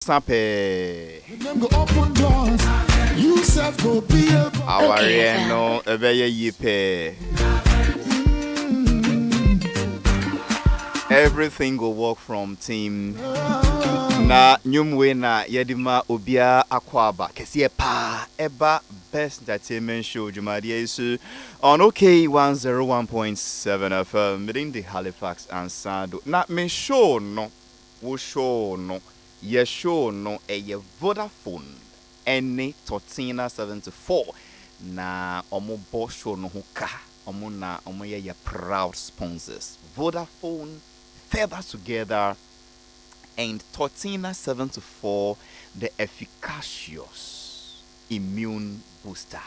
Sape. Open doors. You said go be a Our no ebeye yipe. Everything will work from team. Na nyumwe na yedima obia akwaba. Kesiye pa eba best entertainment show Jumadia isu on OK 101.7 FM within the Halifax Addo. Na me show no. Wo show no. Ye show no ye Vodafone any Tortina 74 na omo bo show no hoka omo na omo ye proud sponsors Vodafone further together and Tortina 74 the efficacious immune booster.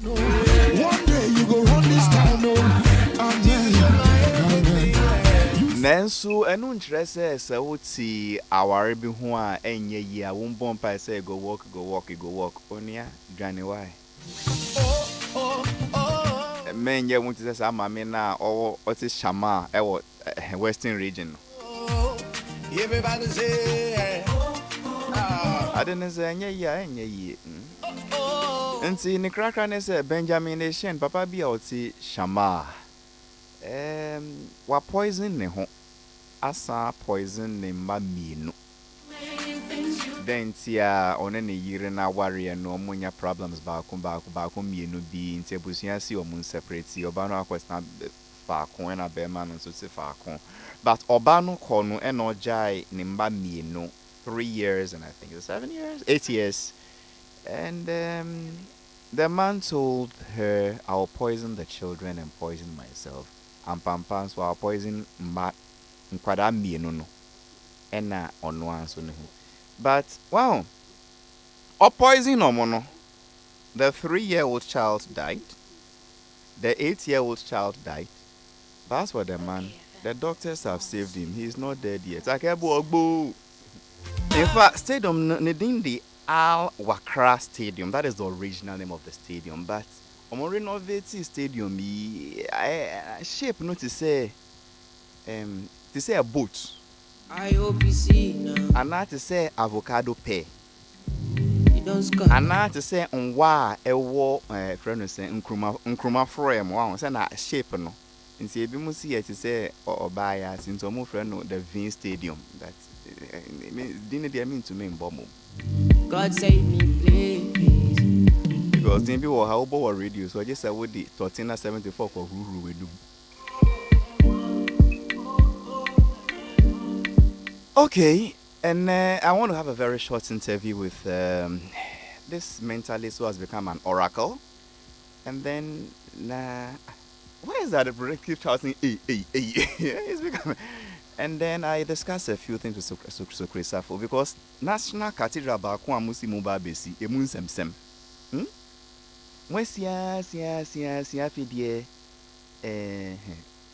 no. One day you go run this town, no. Nanso enu nkyerese se woti aware bi ho a enye yi a won bon pa say go work onia dwane why menye won ti say amame na o oti shama e wo western region Everybody say I didn't say enye yi nti ni krakra ne say Benjamin Nation papa bi a oti shama wa poison ne ho asa poison ne mma mienu then tia one ne yire na ware no omunya problems ba ko mienu bi nti abusuya si omun separate oba no akwesta fa ko na be ma no so se fa ko but oba no ko no e no jai ne mma mienu 3 years and I think it's 7 years 8 years and the man told her I'll poison the children and poison myself. And pampan so I'll poison ma nkwada mienu no ena ono anso ne ho but wow o poison omo no the 3-year-old child died, the 8-year-old child died. That's what the man, the doctors have saved him. He's not dead yet. In fact, stadium needing the Al Wakra Stadium, that is the original name of the stadium, but I'm renovating stadium shape not to say a boat. I hope you see now. And not to say avocado pear. You don't score. And not to say on why a war friend say nkruma frame wow say na shape no. Nti ebi mu see to say or buy as into mo friend no the Vin Stadium that didn't they mean to me in Bomo. God save me, please. Because then people how about radio, so I just said with the Tortina 74 for who we do. Okay, and I want to have a very short interview with this mentalist who has become an oracle, and then why is that a keep shouting? It's becoming. And then I discussed a few things with Sokresafo because National Cathedral Baku Amusi Muba Besi Emun Sem. Sia fidie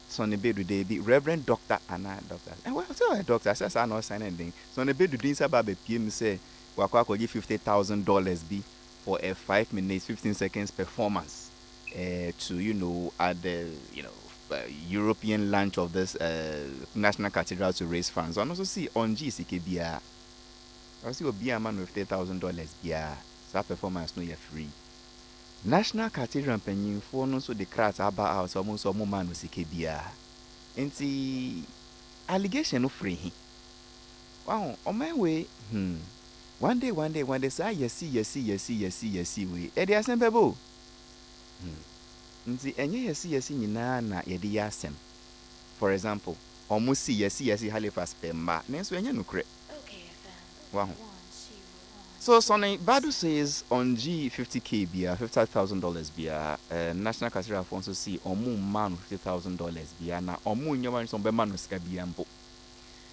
Sonny Bedu de Reverend Doctor Anna Doctor. And well tell a doctor says I not sign anything. Sonny Bedu din sababe PM say Wakwa could give $50,000 be for a 5 minutes 15 seconds performance to at the European launch of this National Cathedral to raise funds. And also see on GCKBR. I see a man with $50,000 yeah. That performance no free. National Cathedral penyin for no so the crowds about house almost some man with CKBR. And the allegation no free. Wow, on my way, one day, say yes, we. Eddie Asembebo. Nti enye yes nyina na yede yasem. For example, almost see yes Halifax Pemba. Nenso enye nukre. Okay, Wow. So Sonny Badu says on G50K bia $50,000 bia National Cathedral also see omu man $50,000 bia na omu nyaman so be man sika bia mpo.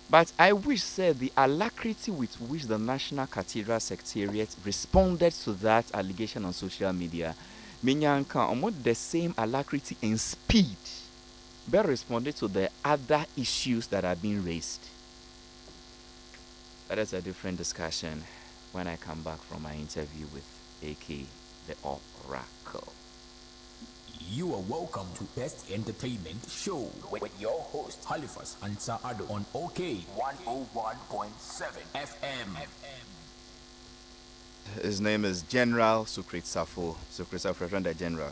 But I wish said the alacrity with which the National Cathedral Secretariat responded to that allegation on social media Minyanka almost the same alacrity and speed but responded to the other issues that are being raised. That is a different discussion when I come back from my interview with AK the Oracle. You are welcome to Best Entertainment Show with your host Halifax Addo on OK 101.7 FM. His name is General Sukrit Safo. Sukrit Safo, friend of General.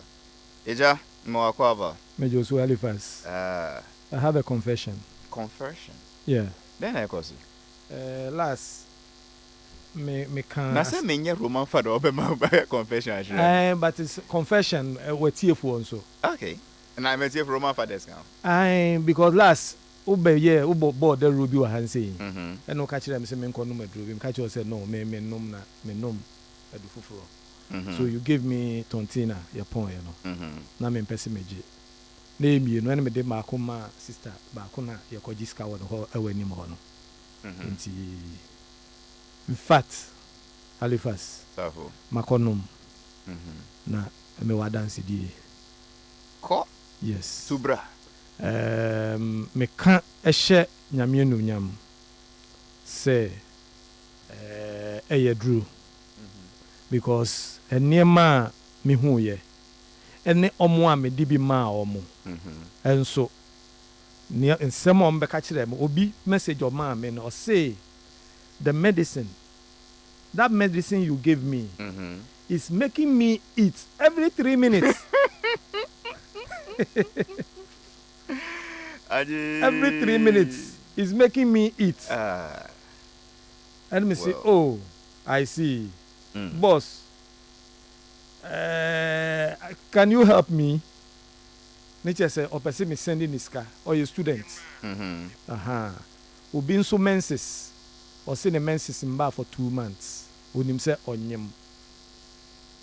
Ija, Mwakwava. Major Joshua Halifax. I have a confession. Confession? Yeah. Then I cause last me can. Na say me nye Roman father obe ma confession actually. But it's confession with TF also. Okay. And I met you Roman fathers now. Because last ubo board the ruby wa han say. Mhm. And no catch them say me nko no madru. Me catch you say no me nom na me nom edu fufuro. So you give me tontina your point, you know. Na me mpese meje. Name you no me de ma akoma sister ba akona ye koji ska wo no awani mo no. In fact, Halifax Safo makonom na me wa dance die. Ko? Yes. Subra. Me kan ehye nyame no nyam say Drew. Because enema me hu ye ene omo a me di bi ma omo enso ne nsem o mbeka kire me obi message o ma me no say the medicine you gave me is making me eat every 3 minutes. Every 3 minutes is making me eat. And me say, oh, I see. Boss, can you help me? Nature say, or person me sending this car or your students. Ubi so menses or send a menses in bar for 2 months. When him say onyem.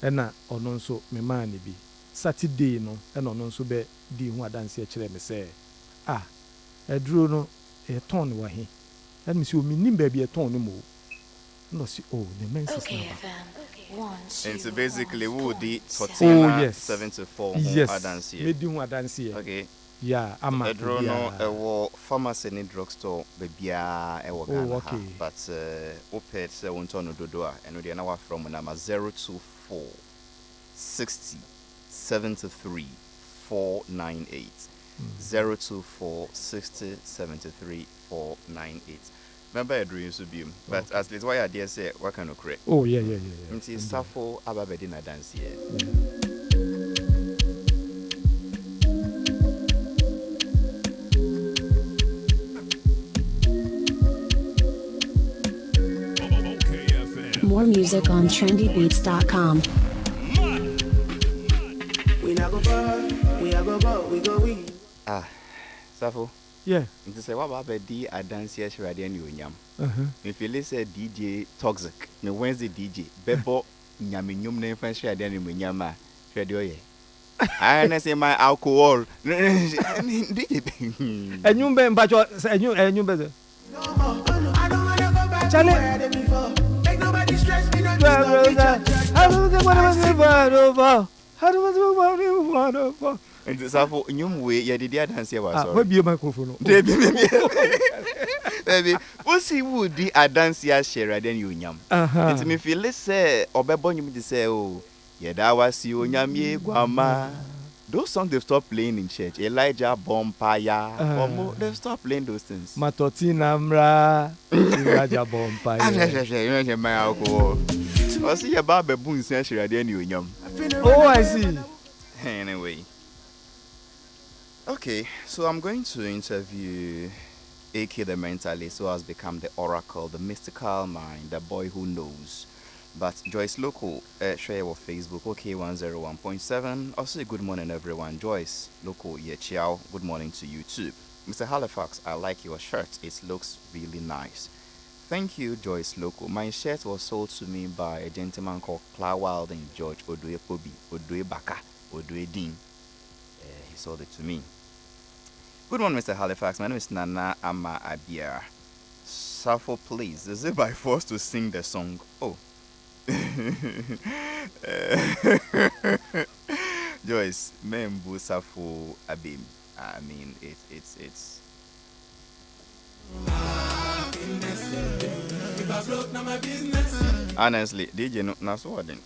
Ena onon so me man be Saturday no and onon so be di hu adanse e kire me say eduro no e ton wa he. And me say o mi nim ba bi e ton no mo. No see the menses now. And so basically we would eat 14 74 yes. Me di hu adanse. Okay. Yeah, I'm a drone pharmacy and drugstore bebia e wo Ghana. Okay. But opet se won ton dodo and we dey na from number 024 60 73 498 024 60 73 498. Remember your dreams to be, but as least why I dare say what kind of correct. Oh yeah. Nti Safo ababedi na dance here. More music on trendybeats.com. Safo. Yeah. Nti say what ababedi a dance here shirade ni onyam. Me feel say DJ Toxic. Me Wednesday DJ Bebo nyame nyum na fan shirade ni onyam a shirade oye. I na say my alcohol. DJ. Enyum be mpacho enyum be. Charlie. And Safo nyum we ye did dance here was sorry. What be your microphone? Baby. What see would di a dance here share then you nyam. It me feel say obebo nyum di say oh ye da was you nyam ye gwama. Those songs they've stopped playing in church. Elijah Bompaya. They've stopped playing those things. Matoti Namra. Elijah Bompaya. My alcohol. I see your barber boon century at the end of yum. Oh, I see. Anyway. Okay, so I'm going to interview AK the mentalist who has become the oracle, the mystical mind, the boy who knows. But Joyce Local, share your Facebook, OK 101.7. Also, good morning, everyone. Joyce Local, ciao. Good morning to you too. Mr. Halifax, I like your shirt. It looks really nice. Thank you, Joyce Local. My shirt was sold to me by a gentleman called Cla Wilding George Odue Pobi, Odue Baka, Odue Dean. He sold it to me. Good morning, Mr. Halifax. My name is Nana Ama Abia. Safo, please. Is it by force to sing the song? Oh. Joyce, Membu Safo Abim. I mean, it's. Honestly, DJ no swording.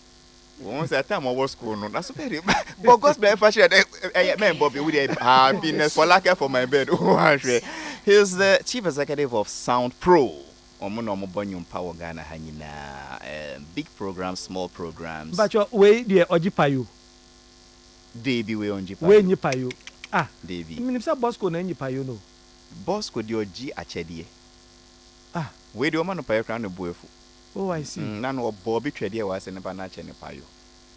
Once at time I was school, no, that's very. But God's fashion, man, Bobby, with happiness for lack for my bed. He's the chief executive of Sound Pro. Omo Bonyum Power Ghana Hanyina. Big programs, small programs. But your way, dear Ojipayu. Davy way on Jipa. Way Nipayu. Ah, Davy. I mean, if Bosco and Nipayu, no. Boss could your G Achedie. Ah, Where do you want to pay a crown of boyful? oh, I see. None of Bobby Tredia was in a banach and a payo.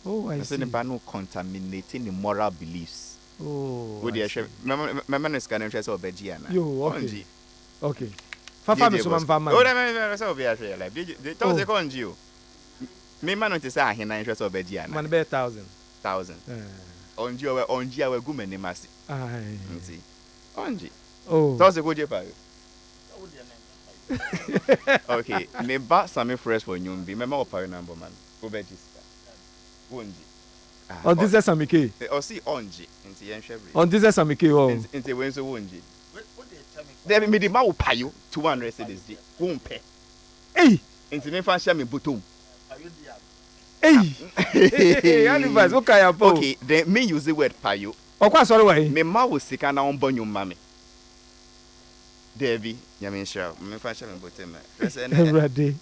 Oh, I I see. said, no contaminating the moral beliefs. Oh, Would I you see. my man is going to interest of Begiana? Yo, okay. Okay. Fafa me so man fama. Oh, that man, be a like. They told the con you. Me man to say, he na interest of Begiana. Man, be 1,000. 1,000. On Gia, we good many massy. Aye. See. On G. Oh. Toss a good jepa. Okay, me bat some fresh for you. Be member of power number man. Go bet this. On this is Samike. Or see Onji into Yen Chevy. On this is Samike. Oh. Into Windsor Wonji. They made the Mao Payo 200 cities. Won't pay. Hey. Into me fashion me butum. Hey. Halifax, okay, okay, then me use the word Payo. Oh, quite sorry, why? Me ma was sick and on bonyo mammy. Davy, Yamin Shell, me fashion me butum. Every day.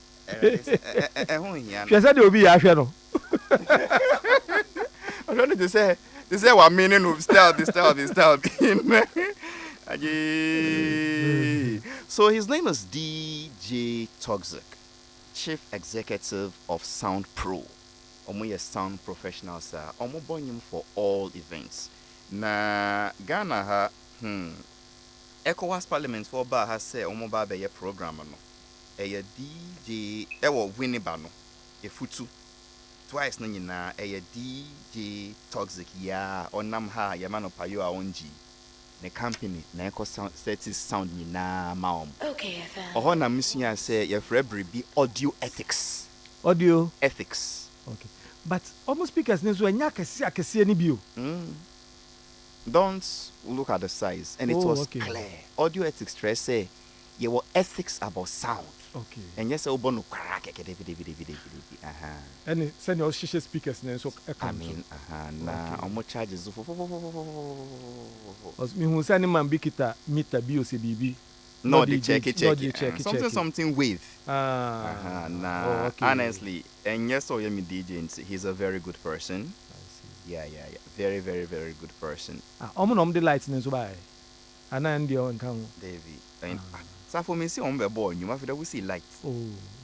She said there will be a shadow. I wanted to say what meaning of style. So his name is DJ Toxic, Chief Executive of Sound Pro. Omo sound professional sir. Omo bonyum for all events. Na Ghana ha ECOWAS Parliament for ba ha say omo ba be ye program no. Eye DJ ewo Winneba no. Efutu twice na nyina eye DJ Toxic ya onam ha ye mano payo a onji ne company na eco sound sound nyina ma om. Okay, FM. Oho na msua say ye frebre bi audio ethics. Audio Ethics. Okay. But almost speakers nezo anya akese ni bio. Don't look at the size and it was okay. clear. Audio ethics stress say ye were ethics about sound. Okay. And yes, obono crack. And send your shisha speakers so I mean, na omo charges. Os mi hu sani man bikita meter bi o se bibi. No, they check it. Something with. Okay. Honestly, and yes, so me DJ, he's a very good person. Yeah. Very, very, very good person. Omo the lights so by. Ana ndi on kan. Davy. So for me see on be boy, you must see lights. Oh.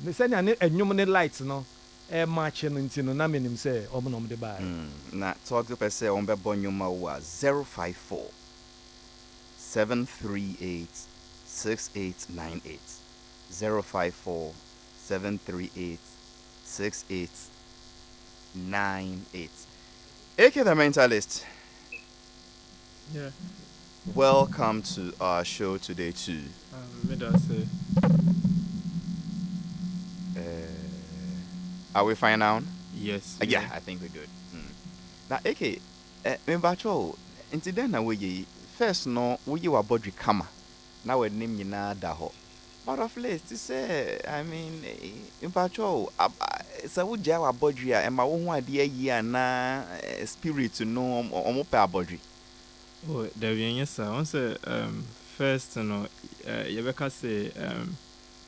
Me send an enyum ne lights no. E match no ntino na menim say omo the buy. Na talk to person on be boy nyuma wa 054 738 6898 054 738 6898. AK the mentalist. Yeah. Welcome to our show today too. Are we fine now? Yes. Yeah, I think we're good. Now, AK, Mbacho, incident na we first no we were body kama. Now we name you na daho. But of late, to say, I mean, Mbacho, so we jawa body and my own idea year na spirit to know omo pa body. Oh, there we yes sir. Once first, Yabeka say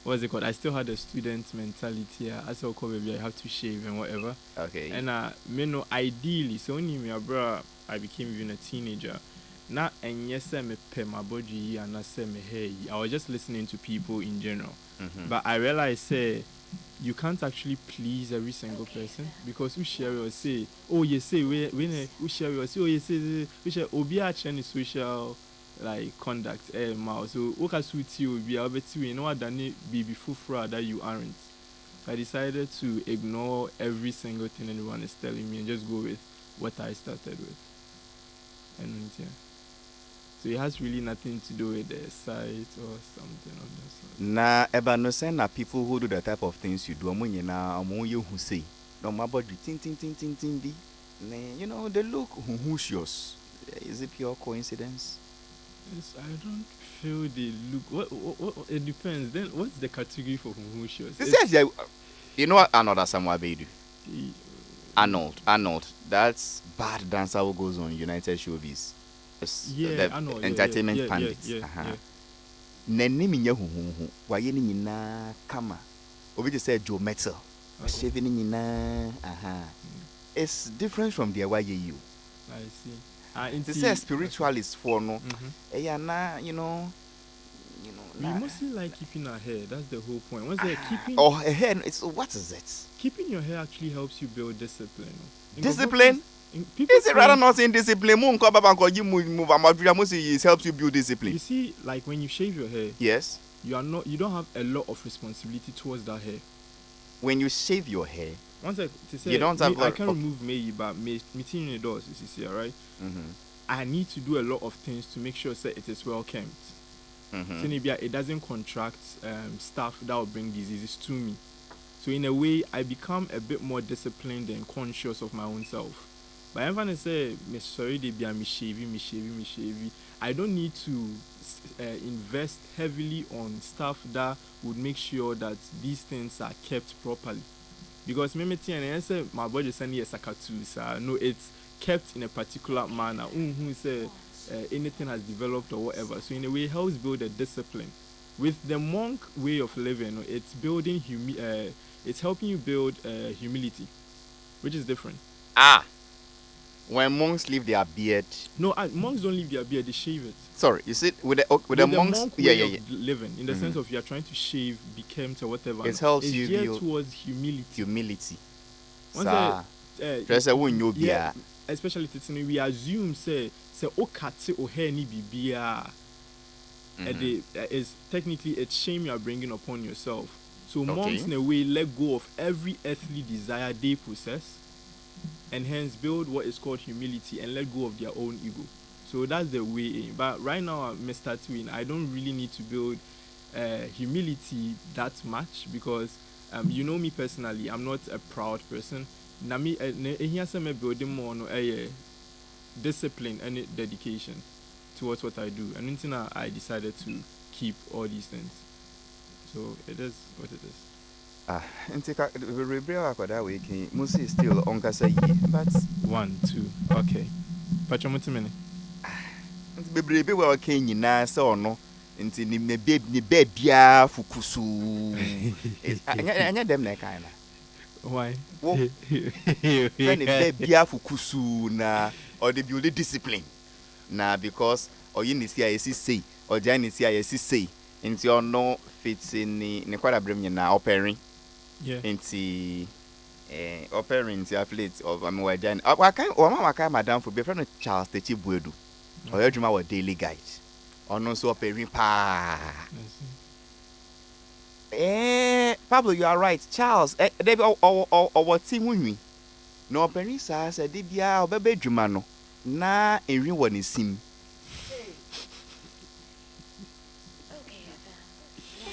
what's it called? I still had a student mentality. I said, okay, maybe I have to shave and whatever. Okay. And me no ideally, so only me bro, I became even a teenager. Now and yes, I me pay my body and I say me hey. I was just listening to people in general, but I realized say you can't actually please every single person because we share or say oh you say we share or say oh you say we share obi any social like conduct mouse so what suit you be able to you know that be before that you aren't. I decided to ignore every single thing anyone is telling me and just go with what I started with. And yeah. So it has really nothing to do with the site or something of that sort. Na eba no say na people who do the type of things you do omo nyina omo you who say no my body tin bi. You know they look who's. Is it pure coincidence? Yes, I don't feel they look. What it depends. Then what's the category for who's? This is you know what another somewhere be do. Arnold. That's bad dancer who goes on United Showbiz. Yeah, The Arnold. entertainment yeah, pundits. Yeah. N'anim nyɛ huhuhu. Wayɛ ne nyinaa kama. Obi te sɛ Joe Metzel. Shave ne nyinaa. It's different from the wayɛ you. I see. They say spiritualist for no. We mostly like keeping our hair. That's the whole point. Once they're keeping Her hair. What is it? keeping your hair actually helps you build discipline. Discipline? Is it rather not in discipline? It helps you build discipline. You see, like when you shave your hair, Yes. you don't have a lot of responsibility towards that hair. When you shave your hair, Once to say, You don't have I a- can remove me, but meeting the doors, you see, right? I need to do a lot of things to make sure that it is well kept. So maybe it doesn't contract stuff that will bring diseases to me. So in a way, I become a bit more disciplined and conscious of my own self. But everyone say, "Me sorry, they be me shaving." I don't need to invest heavily on stuff that would make sure that these things are kept properly. Because me and I say my body is a sakatu, so no, it's kept in a particular manner. Who say anything has developed or whatever. So in a way, it helps build a discipline. With the monk way of living, it's building it's helping you build humility, which is different. When monks leave their beard. No, monks don't leave their beard; they shave it. Sorry, you see, with the monks, monk yeah. way of living, in the sense of you are trying to shave, be kempt or whatever. It helps it's you geared build towards humility. Once Yeah, especially we assume say okate o hair ni bibia. Is technically it's shame you are bringing upon yourself. So monks in a way let go of every earthly desire they possess, and hence build what is called humility and let go of their own ego. So that's the way in. But right now, Mr. Twin, I don't really need to build humility that much because you know me personally, I'm not a proud person. Na me here some building more no discipline and dedication towards what I do. And until now, I decided to keep all these things. So it is what it is. Musi still on kasa yi, but 1, 2, okay. Pachomutimene. bebrebe wa okay nyina se ono nti ni bebia fukusu. Anya dem na kai na. Why? When bebia fukusu na or the build discipline. Na because oyi ni sia yesi say or jan ni sia yesi say nti ono fit ni kwada brem nyina opering. Yeah. Nti opering nti affiliate of amwajan. Waka madam for be friend Charles Techibuedu. Oyedwuma wa daily guide. Ono so opering pa. Pablo, you are right. Charles, David or team hunwi. No opering sa say de bia obebe dwuma no. Na enwi woni sim.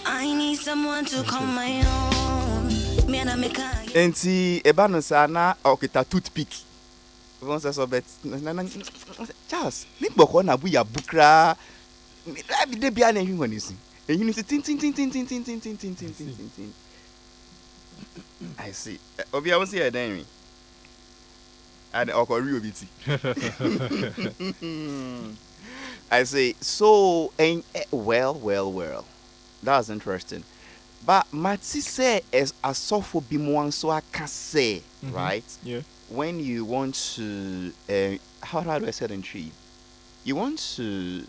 I need someone to call my own. Me and I make Enti eba no sa na okita toothpick. Once I saw bet Charles, nik boko na bu ya bukra. Abi de bia na enwi woni sim. Enwi ni tin. I see. Obi I want see e dan wi. And okori obiti. I say so well. That's interesting. But Matsi say as a sofo bimwan so I can say, right? Yeah. When you want to how do I say it in tree? You want to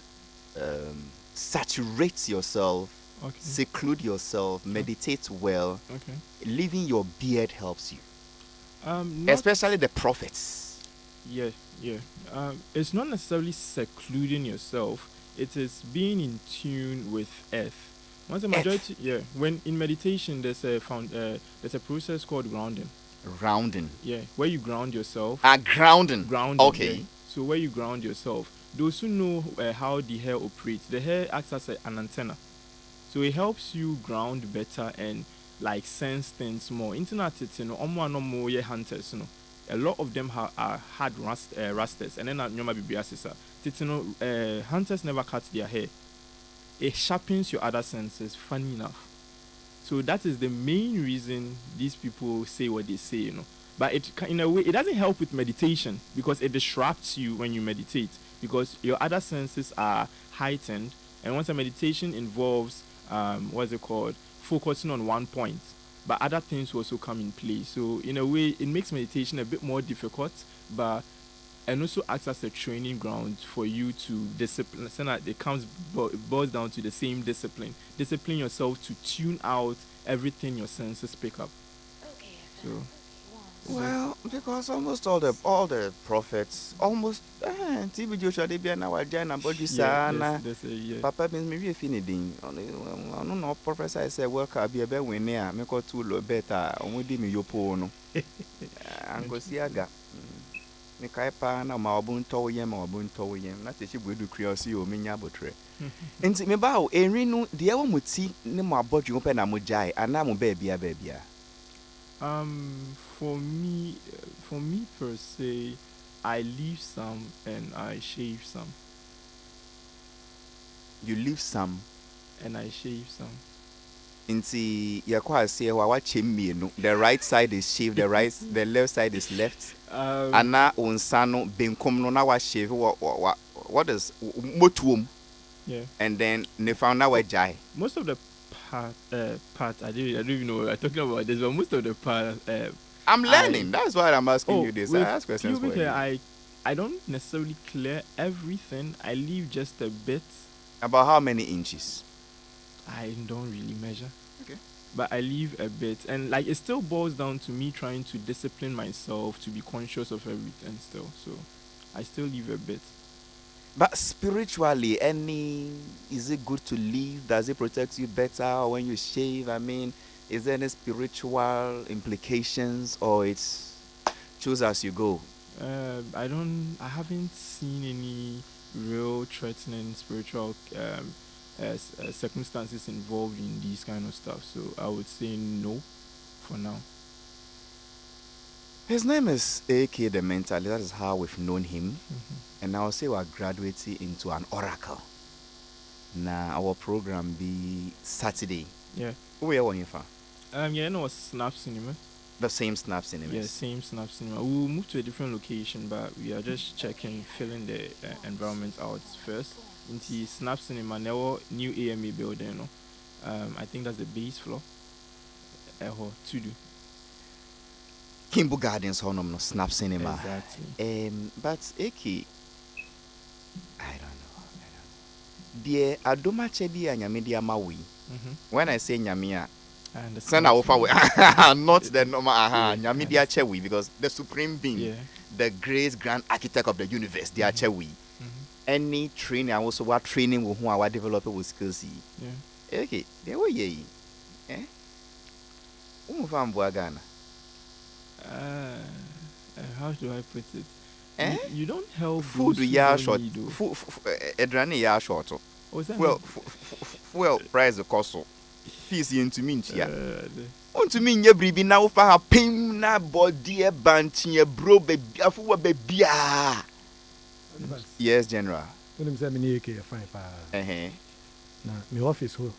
saturate yourself, seclude yourself, meditate well. Okay. Leaving your beard helps you. Especially the prophets. Yeah. It's not necessarily secluding yourself. It is being in tune with earth. Once the majority, when in meditation, there's a process called grounding. Grounding. Yeah, where you ground yourself. Grounding. Okay. Yeah. So where you ground yourself. Those who know how the hair operates, the hair acts as an antenna. So it helps you ground better and like sense things more. Internet, hunters, a lot of them had rasters, and then nyoma bibiasisa. Hunters never cut their hair. It sharpens your other senses. Funny enough, so that is the main reason these people say what they say. But in a way, it doesn't help with meditation because it disrupts you when you meditate because your other senses are heightened. And once a meditation involves, what's it called, focusing on one point, but other things also come in play. So in a way, it makes meditation a bit more difficult, but and also acts as a training ground for you to discipline. So that it boils down to the same discipline. Discipline yourself to tune out everything your senses pick up. So. Well, because almost all the prophets, almost TB Joshua they be an our Jana body sana. Papa means maybe if anything. I don't know. Professor I say welcome be a better winner. Make out two better. Only me yopo no. Uncle Siaga. Me kaipa na maabun to yem. Na techi bu do curiosity o menya botre. Enti me ba o enri no de e wo muti ne mo abodwe open na mo jai ana mo ba bia. For me per se, I leave some and I shave some. You leave some and I shave some. Inti yakwa say wa chemienu. The right side is shaved, the left side is left. Ana unsano benkom no na wa shave what is motuum. Yeah. And then ne found na wa jai. Most of the part I don't even know what we're talking about this, but most of the part I'm learning. That's why I'm asking you this. I ask questions for you. I don't necessarily clear everything. I leave just a bit. About how many inches? I don't really measure. Okay. But I leave a bit. And like it still boils down to me trying to discipline myself to be conscious of everything still. So I still leave a bit. But spiritually, is it good to leave? Does it protect you better when you shave? I mean, is there any spiritual implications or it's choose as you go? I haven't seen any real threatening spiritual circumstances involved in these kind of stuff. So I would say no for now. His name is A.K. the Mentalist. That is how we've known him. Mm-hmm. And I'll say we're graduating into an oracle. Now our program be Saturday. Yeah. Where are you from? Yeah, no, Snap Cinema. The same Snap Cinema. Yeah, same Snap Cinema. We'll move to a different location, but we are just filling the environment out first. Into Snap Cinema, now new AMA building. No, I think that's the base floor. To do. Kimbo Gardens, Honor, no Snap Cinema. Exactly. But Eki, I don't know. Dear Adoma Chedi and Yamidia Maui. When I say Nyamia, send our offer not the normal Nyamidia Chewi, because the supreme being, the great grand architect of the universe, they are Chewi. Any training, also what training with whom our developer will skills. Yeah. Okay, there were ye. Buagana. How do I put it? You don't help food ya short. Edrani ya short. Well, price the cost. Fees into me here. On to me, ye bribi now for her pain na body a bunch ye bro baby afu baby. Yes, General. When I'm saying fine pa. Na my office ho.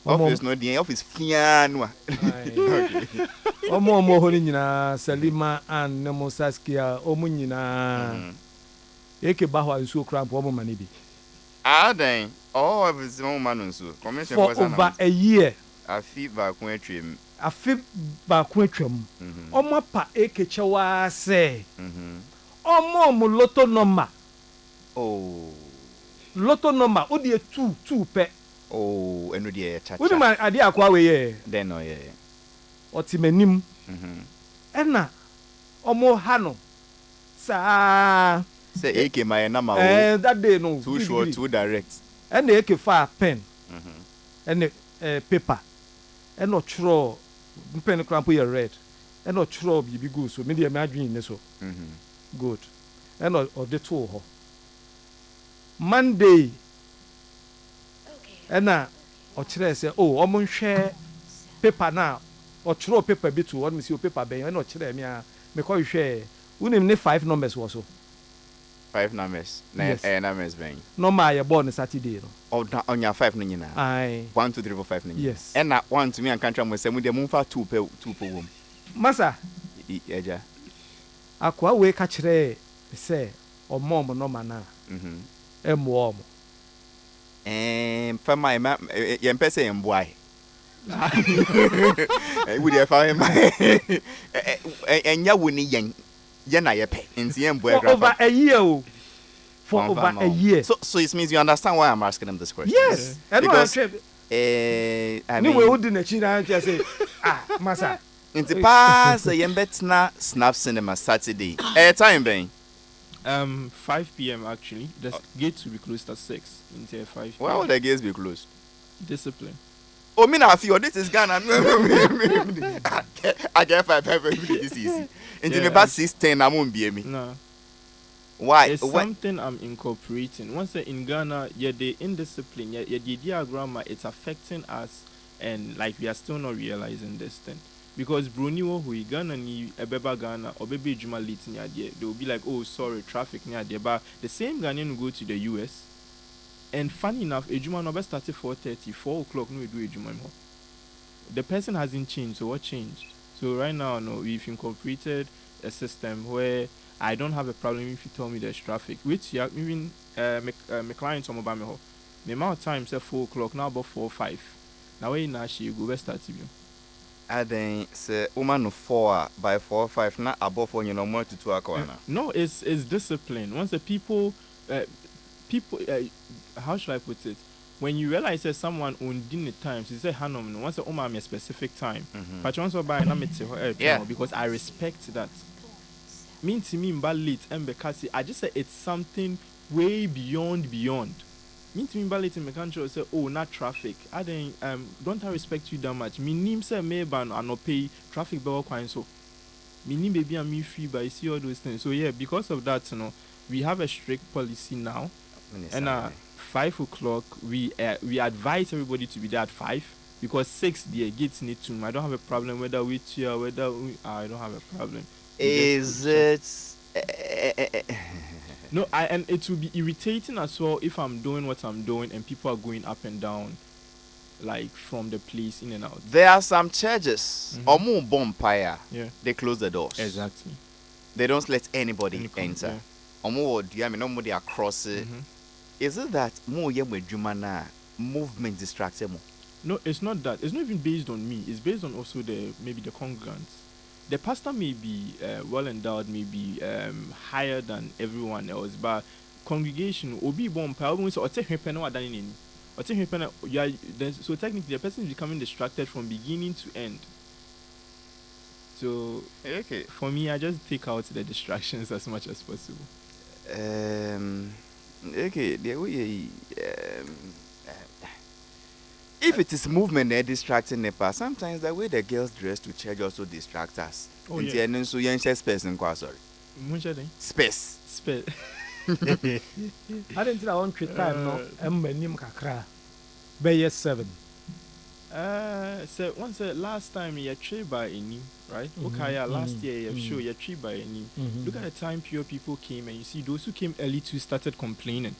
Office no the office fianwa. Omo ho nyina Salima and Nemo Saskia omo nyina. Eke ba ho ansuo kramp omo mane bi. Then all of his own man nso. Commission for over a year. Afi ba ko atwem. Omo pa eke chewa se. Omo loto number. Oh. Loto number o de 2 pe. Oh, enu de cha cha. Wodi ma ade akwa we ye. Then no ye. Otimanim. Ena omo ha no. Sa say AK my number. That day no. Too short, too direct. And the AK fire pen. And paper. And no throw pen cramp your red. And no throw be good so me dey imagine so. Good. And or the two ho. Monday. And na or say oh omo nhwe paper na or throw paper bit to what me see paper ben and or kire me a me call you share. Unim ne 5 numbers was so. 5 numbers. Numbers ben. Number you born Saturday no. On your 5 no nyina. Aye. 1 2 3 4 5 no. Yes. And na 1 to me and country mo say mo dey mo fa 2 per wom. Masa, Eja. Akwa we ka kyerɛ sɛ ɔmɔ no mana. Ɛmɔ ɔmɔ. Fama yɛmpɛ sɛ yɛmboae. Would you find my and ya winning yen na yepe nti yɛmboa For over a year. For over a year. So it means you understand why I'm asking him this question. Yes. Because I mean, we would in a China just say, Massa. Nti pass yɛmbɛtena Snap Cinema Saturday. Time bɛn? 5 p.m. actually. The gates will be closed at 6 until 5 p.m. Why would the gates be closed? Discipline. Oh, me na feel this is Ghana. I get 5 this easy. Until me about 6:10 I won't be me. No. Why? It's something I'm incorporating. Once in Ghana, the indiscipline, the diagram, it's affecting us, and like we are still not realizing this thing. Because Bruni who Ghana ni ebeba Ghana or baby Juma late near there, they will be like, oh sorry, traffic near there. But the same Ghanaian will go to the US. And funny enough, a Juma number started 4:30, 4 o'clock. No, we do a Juma more. The person hasn't changed, so what changed? So right now, no, we've incorporated a system where I don't have a problem if you tell me there's traffic. Which yeah, even my clients on mobile me ho. The amount of time say 4 o'clock now about 4 or 5. Now when you she go best start you. I then say woman no 4 by 4 or 5 not above 4 you know more to 2 o'clock. No, it's discipline. Once the people how should I put it? When you realize that someone on dinner times, you say Hanom, once a a specific time. But once buy because I respect that. Mean to me late and because I just say it's something way beyond. Mean to me late in my country say, oh not traffic. I then don't I respect you that much. Me name say maybe and not pay traffic bill coin so. Me name baby and me free but I see all those things. So yeah, because of that, we have a strict policy now. And 5 o'clock we advise everybody to be there at 5 because 6 the gates need to. I don't have a problem whether we cheer I don't have a problem. Is it no, and it will be irritating as well if I'm doing what I'm doing and people are going up and down like from the place in and out. There are some churches omu bonfire. Yeah. They close the doors. Exactly. They don't let anybody enter. Yeah. Omu I mean nobody across it. Is it that more jumana movement distracted more? No, it's not that. It's not even based on me. It's based on also maybe the congregants. The pastor may be well endowed, may be higher than everyone else, but congregation will be born. So technically the person is becoming distracted from beginning to end. So Okay. for me, I just take out the distractions as much as possible. Okay, the way if it is movement they're distracting Nepal, sometimes the way the girls dress to church also distract us. Oh, Nti yeah. ɛno nso yɛnhyɛ space nkwa sorry. Space. I didn't think I want to time no. Manim kakra. Be 7. So once last time you trade by any, right? Okay, yeah, last year you sure you trade by any. Look at the time pure people came and you see those who came early too started complaining.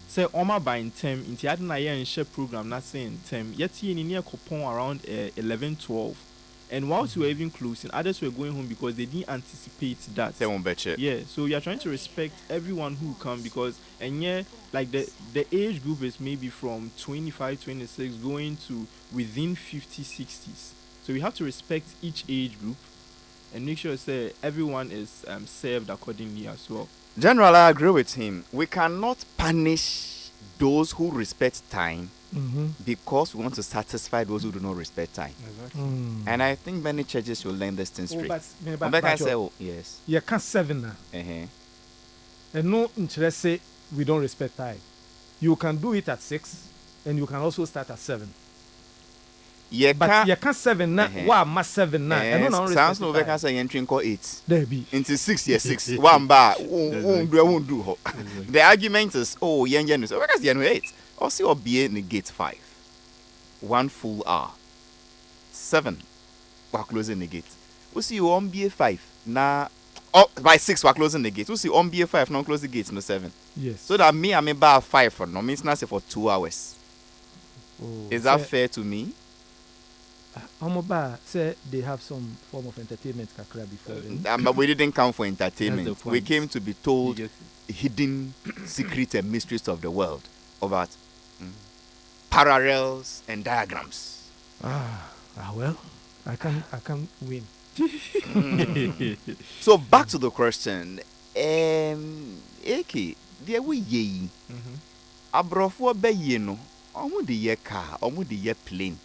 Say Oma by in term in the other and share program not saying term yet in near coupon around 11-12. And whilst we were even closing, others were going home because they didn't anticipate that. They won't bet you. Yeah, so we are trying to respect everyone who come because and yeah, like the age group is maybe from 25, 26 going to within 50, 60s. So we have to respect each age group and make sure say everyone is served accordingly as well. General, I agree with him. We cannot punish those who respect time because we want to satisfy those who do not respect time. Exactly. And I think many churches will learn this thing straight. But I say, oh, yes. You can't 7 now. And no interest say we don't respect time. You can do it at 6 and you can also start at 7. But you can't 7 now. Why must 7 now? And no sounds no can say entry call 8. There be. Into 6 years 6. One bar won't do. The argument is yen so because yen 8. Or see or be negate 5. 1 full hour. 7. We're closing the gate. We see you on BA 5. Now by 6 we're closing the gate. We see on BA 5 now close the gates no 7. Yes. So that me I'm about 5 for no means not say for 2 hours. Is that fair to me? Omoba say they have some form of entertainment kakra before then. But we didn't come for entertainment. That's the We point. came to be You told get it? hidden secrets and mysteries of the world about parallels and diagrams. Well, I can't win. So back to the question. Eki, there we ye. Abrofo be ye no. Omu de ye car, omu de ye plane.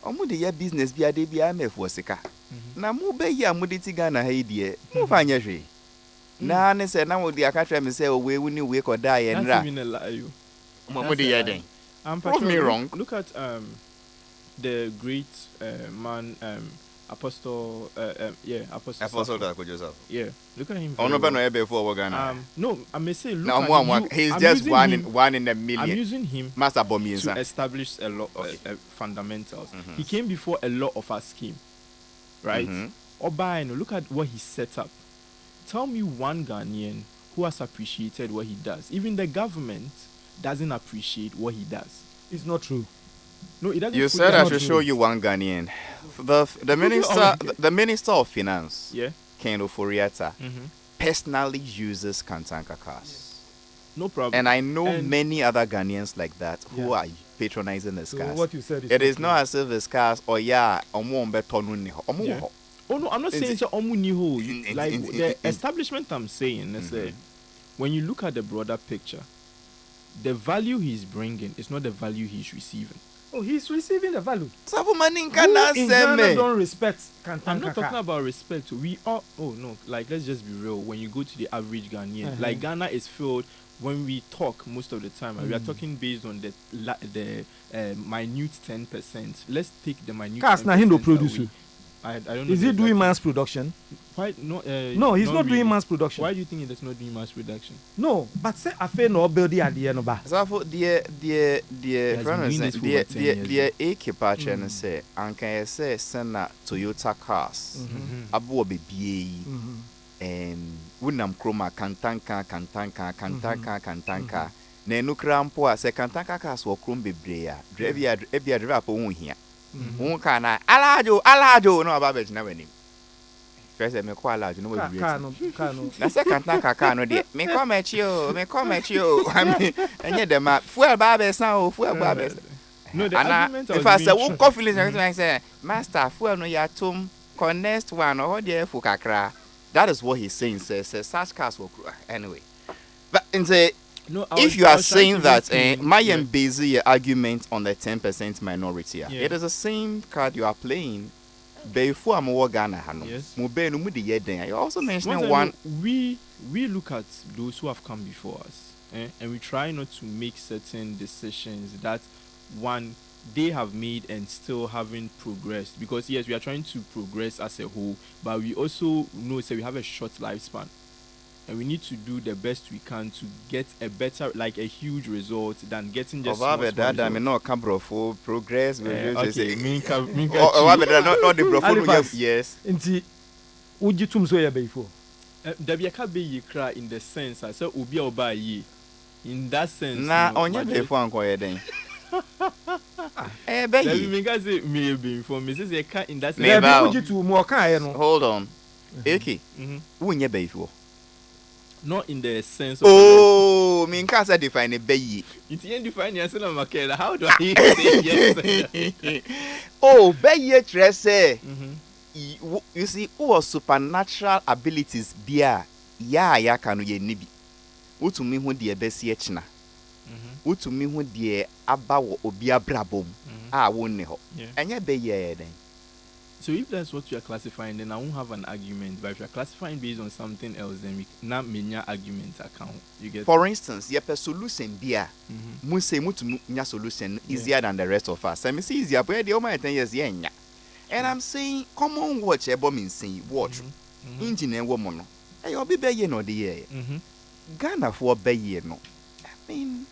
Omu de ye business bi ade bi amefo sika. Na mu be ye amu de tiga na ha die. Mu fanya hwe. Na ne se na wo de aka me say we wuni we ko da ye nra. That's even a lie. Omu de ye den. Prove Patrol, me wrong. Look at the great man, Apostle, Apostle Dako Joseph. Yeah, look at him. Oh no, very no, before Ghana. No, I may say, look Now, at him. he's I'm just using one him- in a I'm million. using him Master to Bomiensa. establish a lot fundamentals. He came before a lot of our scheme, right? Oba, look at what he set up. Tell me one Ghanaian who has appreciated what he does. Even the government doesn't appreciate what he does. It's not true. No, it doesn't. You fully said I not should true. show you one Ghanaian. The minister of finance, Yeah. Ken Oforiatta, personally uses Kantanka cars. No problem. And I know And- many other Ghanaians like that who Yeah. are patronizing the So cars. what you said is It not is true. not as if the cars or omo mbeto ni ho. Omo Yeah. ho. Oh no, I'm not saying so omuniho. Like in- the in- establishment I'm saying is when you look at the broader picture, the value he's bringing is not the value he's receiving. Oh, he's receiving the value. Safu mani Who kana in Ghana seme. don't respect Kantanka? I'm not talking about respect. We all, oh no, like let's just be real. When you go to the average Ghanaian, like Ghana is filled. When we talk most of the time, we are talking based on the minute 10%. Let's take the minute. Cars na him do produce. away. I don't know. Is the he doing exact- mass production? Why no? No, he's not really. doing mass production. Why do you think he does not do mass production? No, but say afe no build the idea no ba. Safu the has been doing this for over 10 years the ekipache no say anka say sena Toyota cars. Abo bebie wunam kroma kantanka na enukra mpo a se kantanka cars wo krom bebre a driver po hu hia hu ka na alajo no aba be na wani first me ko alajo no we Car no. na se kantanka car no de me come o enye dem a fuel ba be san o fuel ba be No, the and argument I if was I say being wo coffee like say master fuel no ya tum connect one or there fu kakra. That is what he's saying. Says such cars will anyway. But in the No, if you are was trying saying to that make him- my yeah. busy argument on the 10% minority, Yeah. it is the same card you are playing. Before I'm Ghana, Hano. Yes. Mubenu mudi yeden. You also mentioned Once one. again, we look at those who have come before us, and we try not to make certain decisions that one they have made and still haven't progressed. Because yes, we are trying to progress as a whole, but we also know that we have a short lifespan, and we need to do the best we can to get a better, like a huge result than getting just small Obabe dada me results. no camera for progress. Okay, minka Obabe dada not the brofo. Halifax. Yes. Nti uji tum so ya before. Dabi aka be ye cry in the sense I say obi a oba ye. In that sense, Na no, onye but before anko yeden. Be Dabi yi. minka say me be inform me say say ka in that sense. Me There ba- be uji tu mo kan ye no. Hold on. Eki. Mhm. Unye before. Not in the sense of Oh, me nka say define be yi. it's in define yourself Makeda. How do I say yes? Oh, be yi tre say. Mhm. You see, who was supernatural abilities bia ya kanu ye nibi. Utumi hu de besi echina. Utumi hu de aba wo obi abrabom a wonni ho. Yeah. Enye be ye den. So if that's what you are classifying, then I won't have an argument. But if you are classifying based on something else, then we not many argument account. You get For instance, ye per solution bia. Mhm. Mu say mutu nya solution easier than the rest of us. I say easier, but the over 10 years ye nya. And I'm saying, come on, watch ebo mean saying watch. Engine and woman. Hey, obi be ye no de ye. Mhm. Ghana for be ye no. I mean,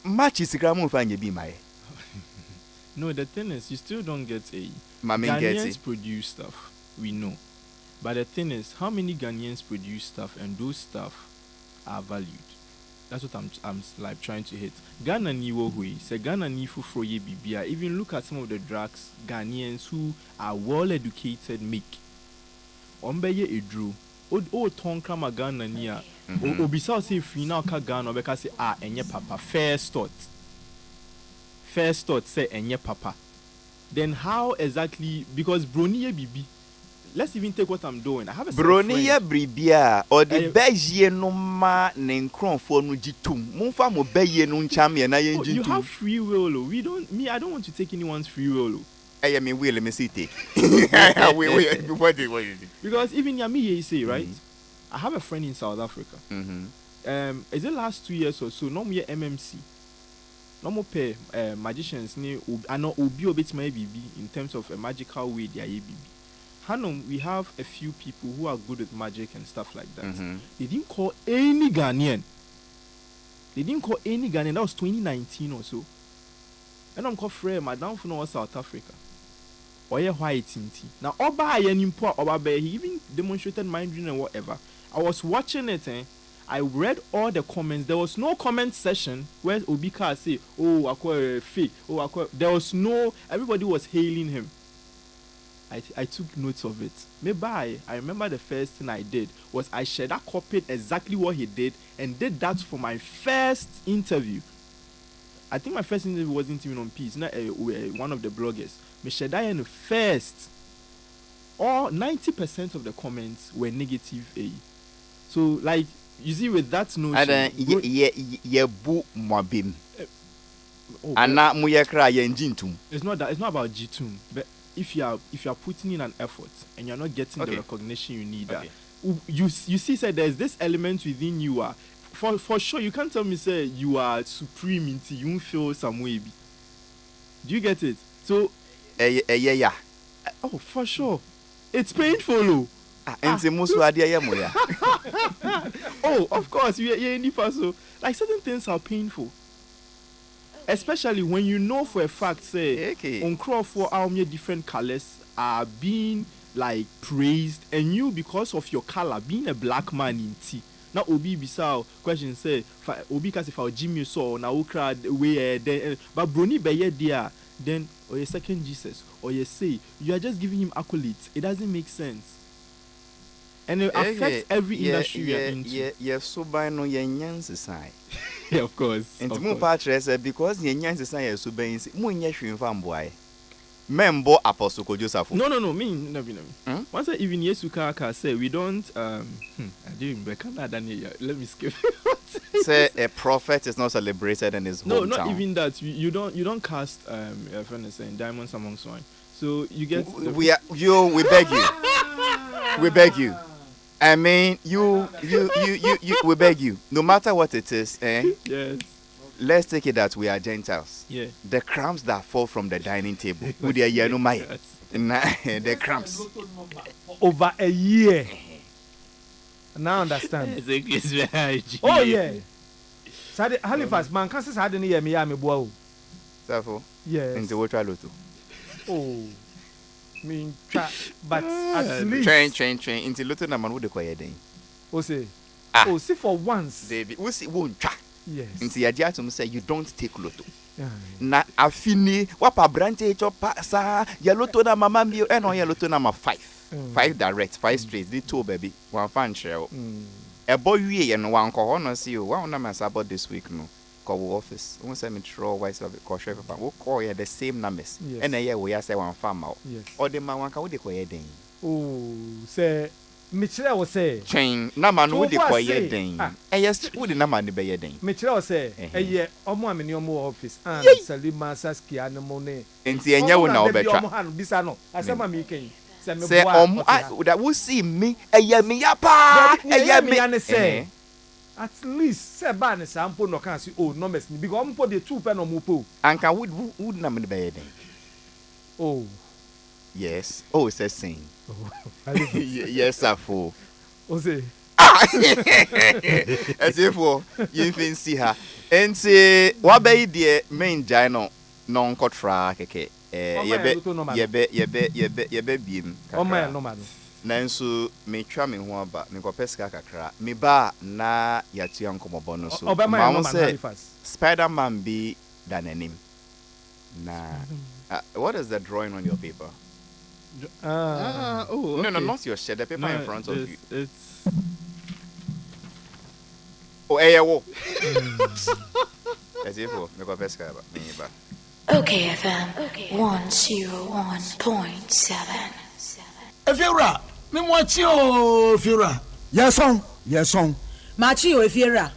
match is gramu fanye be my. No, the thing is, you still don't get a Mami get Ghanaians it. produce stuff. We know, but the thing is, how many Ghanaians produce stuff and those stuff are valued? That's what I'm like trying to hit. Ghana ni wo hui. Say Ghana ni fufro ye bibia. Even look at some of the drugs Ghanaians who are well educated make. Ombeye edru. O ton kama Ghana ni a. Obisa say free now ka Ghana obeka say enye papa. First thought say enye papa. Then how exactly, because brony ye bibi. Let's even take what I'm doing. I have a brony ye bribia or the beje no ma nenkron for no jitum. Mumfa mo beye no ncham na ye you have free will. I don't want to take anyone's free will. I mean will me see take. What is it? Because even Yami ye say, right? I have a friend in South Africa. Is it last 2 years or so? No more MMC. No more pay magicians ni I know obi obet my bibi in terms of a magical way they are bibi. Hanum, we have a few people who are good with magic and stuff like that. They didn't call any Ghanaian. That was 2019 or so. And I'm called Frere, Madame from South Africa. Or yeah, white tinty. Now, Oba Yanimpo, Oba Bay, he even demonstrated mind reading and whatever. I was watching it, I read all the comments. There was no comment session where Obika say, "Oh, I fake." Oh, there was no. Everybody was hailing him. I took notes of it. Maybe I remember the first thing I did was I shared that copied exactly what he did and did that for my first interview. I think my first interview wasn't even on Peace, not one of the bloggers. Me shared that in the first. All 90% of the comments were negative. So like you see with that notion. Ye bu mwabim. Ana muyekra ye njintum. It's not about G2, but if you are putting in an effort and you're not getting the recognition you need, you see, say there's this element within you. For sure, you can't tell me say you are supreme until you feel some way. Do you get it? So, yeah. Oh, for sure, it's painful. Oh, of course, you're in the so like certain things are painful. Especially when you know for a fact, say, on crop for our different colors are being like praised, and you, because of your color, being a black man in tea. Now, Obi Bisao question say, Obi kasi for Jimmy so now crowd way then, but Brony Baye there, then or your second Jesus, or you say you are just giving him accolades. It doesn't make sense. And it affects every industry you're into. Yeah, so by no yenyan's side. Yeah, of course. And more patches because yenyan's side so by Munya Shrimp boy. Member Apostle Joseph. No, me never. Once I even Yesukaka say we don't I didn't let me skip. Say a prophet is not celebrated in his hometown. No, not even that. You don't cast your friend is saying diamonds among swine. So you get we beg you. We beg you. I mean, you, we beg you. No matter what it is, yes. Let's take it that we are Gentiles. Yeah. The crumbs that fall from the dining table. With the the crumbs. Over a year. Now understand. Oh yeah. Sade Halifax man can say sade ni ye me ya me boa o. Therefore. Yes. Into what try loto. Oh. But at least train into loto na man wo de koye den. O say. Oh, see for once. David, we see won twa. Yes. Into ya dia to say you don't take loto. Na afini wapa branche chopa sa ya loto na mama mi e no ya loto na ma 5. 5 direct, 5 straight. The 2 baby. One fan share. A boy we and one ko no see you. One na about this week no. Call office. One say me throw wise of call chef pa. We call ya the same numbers. And a year we say one farm out. Yes. Or the man one ka we de koye den. Oh, say Michelle was say train na man we de koye den. Eh yes, we de na man be ye den. Michelle say eh ye omo ameni omo office and Salima Saskia no money. Enti enya wo na obetwa. Omo han bisa no. Asema mi ken. Say that will see me a yami yapa a yami say at least say ban sample no can see oh numbers because I'm put the 2 pen on mupo and can would na me be den. Oh yes, oh it's a saying. Yes sir for o say as if for you fin see her and say what be the main jino non contra keke. Yebe biem. Oh my no man. Nanso me twa me ho aba me kopɛ sika kakra me ba na yatua nkomobo no so Obama ma no wo man say Halifax. Spider-Man be dananim na what is the drawing on your paper? Oh, No, okay. not your share, the paper in front of you. It's Oh, eh, wo. As if me kopɛ sika ba me ba. Okay, FM 101.7. Efiura, me mwachi o Efiura. Yes on. Machi o Efiera.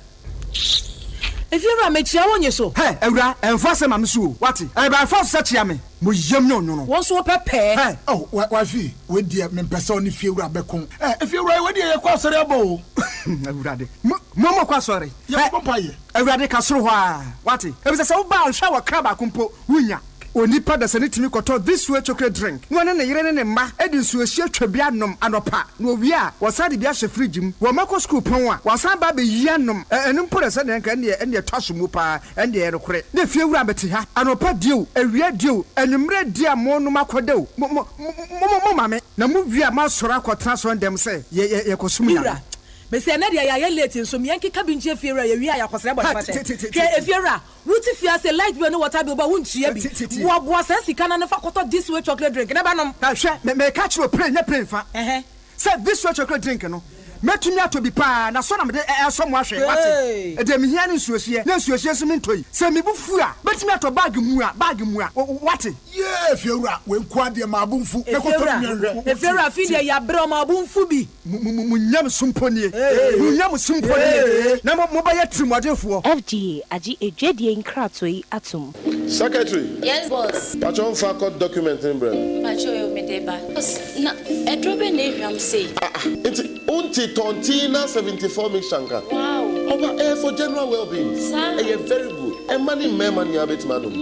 Efiera me chia wonye so. Hey, Ewura, enfase ma me so. What? E ba enfase sa chia me. Mo yem no no. Won so pepe. Hey, oh, wa fi. We dia me pese oni Efiura bekon. Eh, Efiura we dia ye kwa sori abo. Ewura de. Mo kwa sori. Ye ko paye. Ewura de ka soro ho a. What? E be se wo ba hwa wa kra ba kompo wunya. Onipa da se ne timi koto this way chocolate drink no ne yire ne mma edi nsuo hie twabia nom anopa no wi a wasade bia hye fridge mu wo mako school pon a wasan ba be yia nom enu mpore se ne nka ne twaso mu pa ene rekore ne fie wura beti ha anopa dio awia dio enumre dia mo no makodeo mo mame na mu wi a ma soro akotra so ndem se ye kosum ya Me say na dia ya late nso me yanki kabinje Efiera ya wi a yakosere bo pate. Ke Efiera wuti fia say light bi no water bi ba wuntua bi. Wo bo asa sika na fa koto this way chocolate drink na ba nom. Na hwe me catch you play nya play fa. Say this way chocolate drink no. Metumi ato bi pa na so na me de so mo ahwe wate. E de me hia ne nsuohie na nsuohie so me ntoi. Say me bufu a betumi ato bag mu a wate. Yeah, Efiera we kwa de ma abunfu. Efiera fi de ya bre ma abunfu bi. Munyam sumponie. Munyam sumponie. Na mo ba ya trimodefo. FGA agi ejwedie nkratoi atom. Secretary. Yes, boss. Patron Fakot document in Brem. Pacho yo me deba. Na edrobe ne hwam say. It's unti tontina 74 mix shanka. Wow. Over for general well-being. Sir. Very good. And money me money abet manum.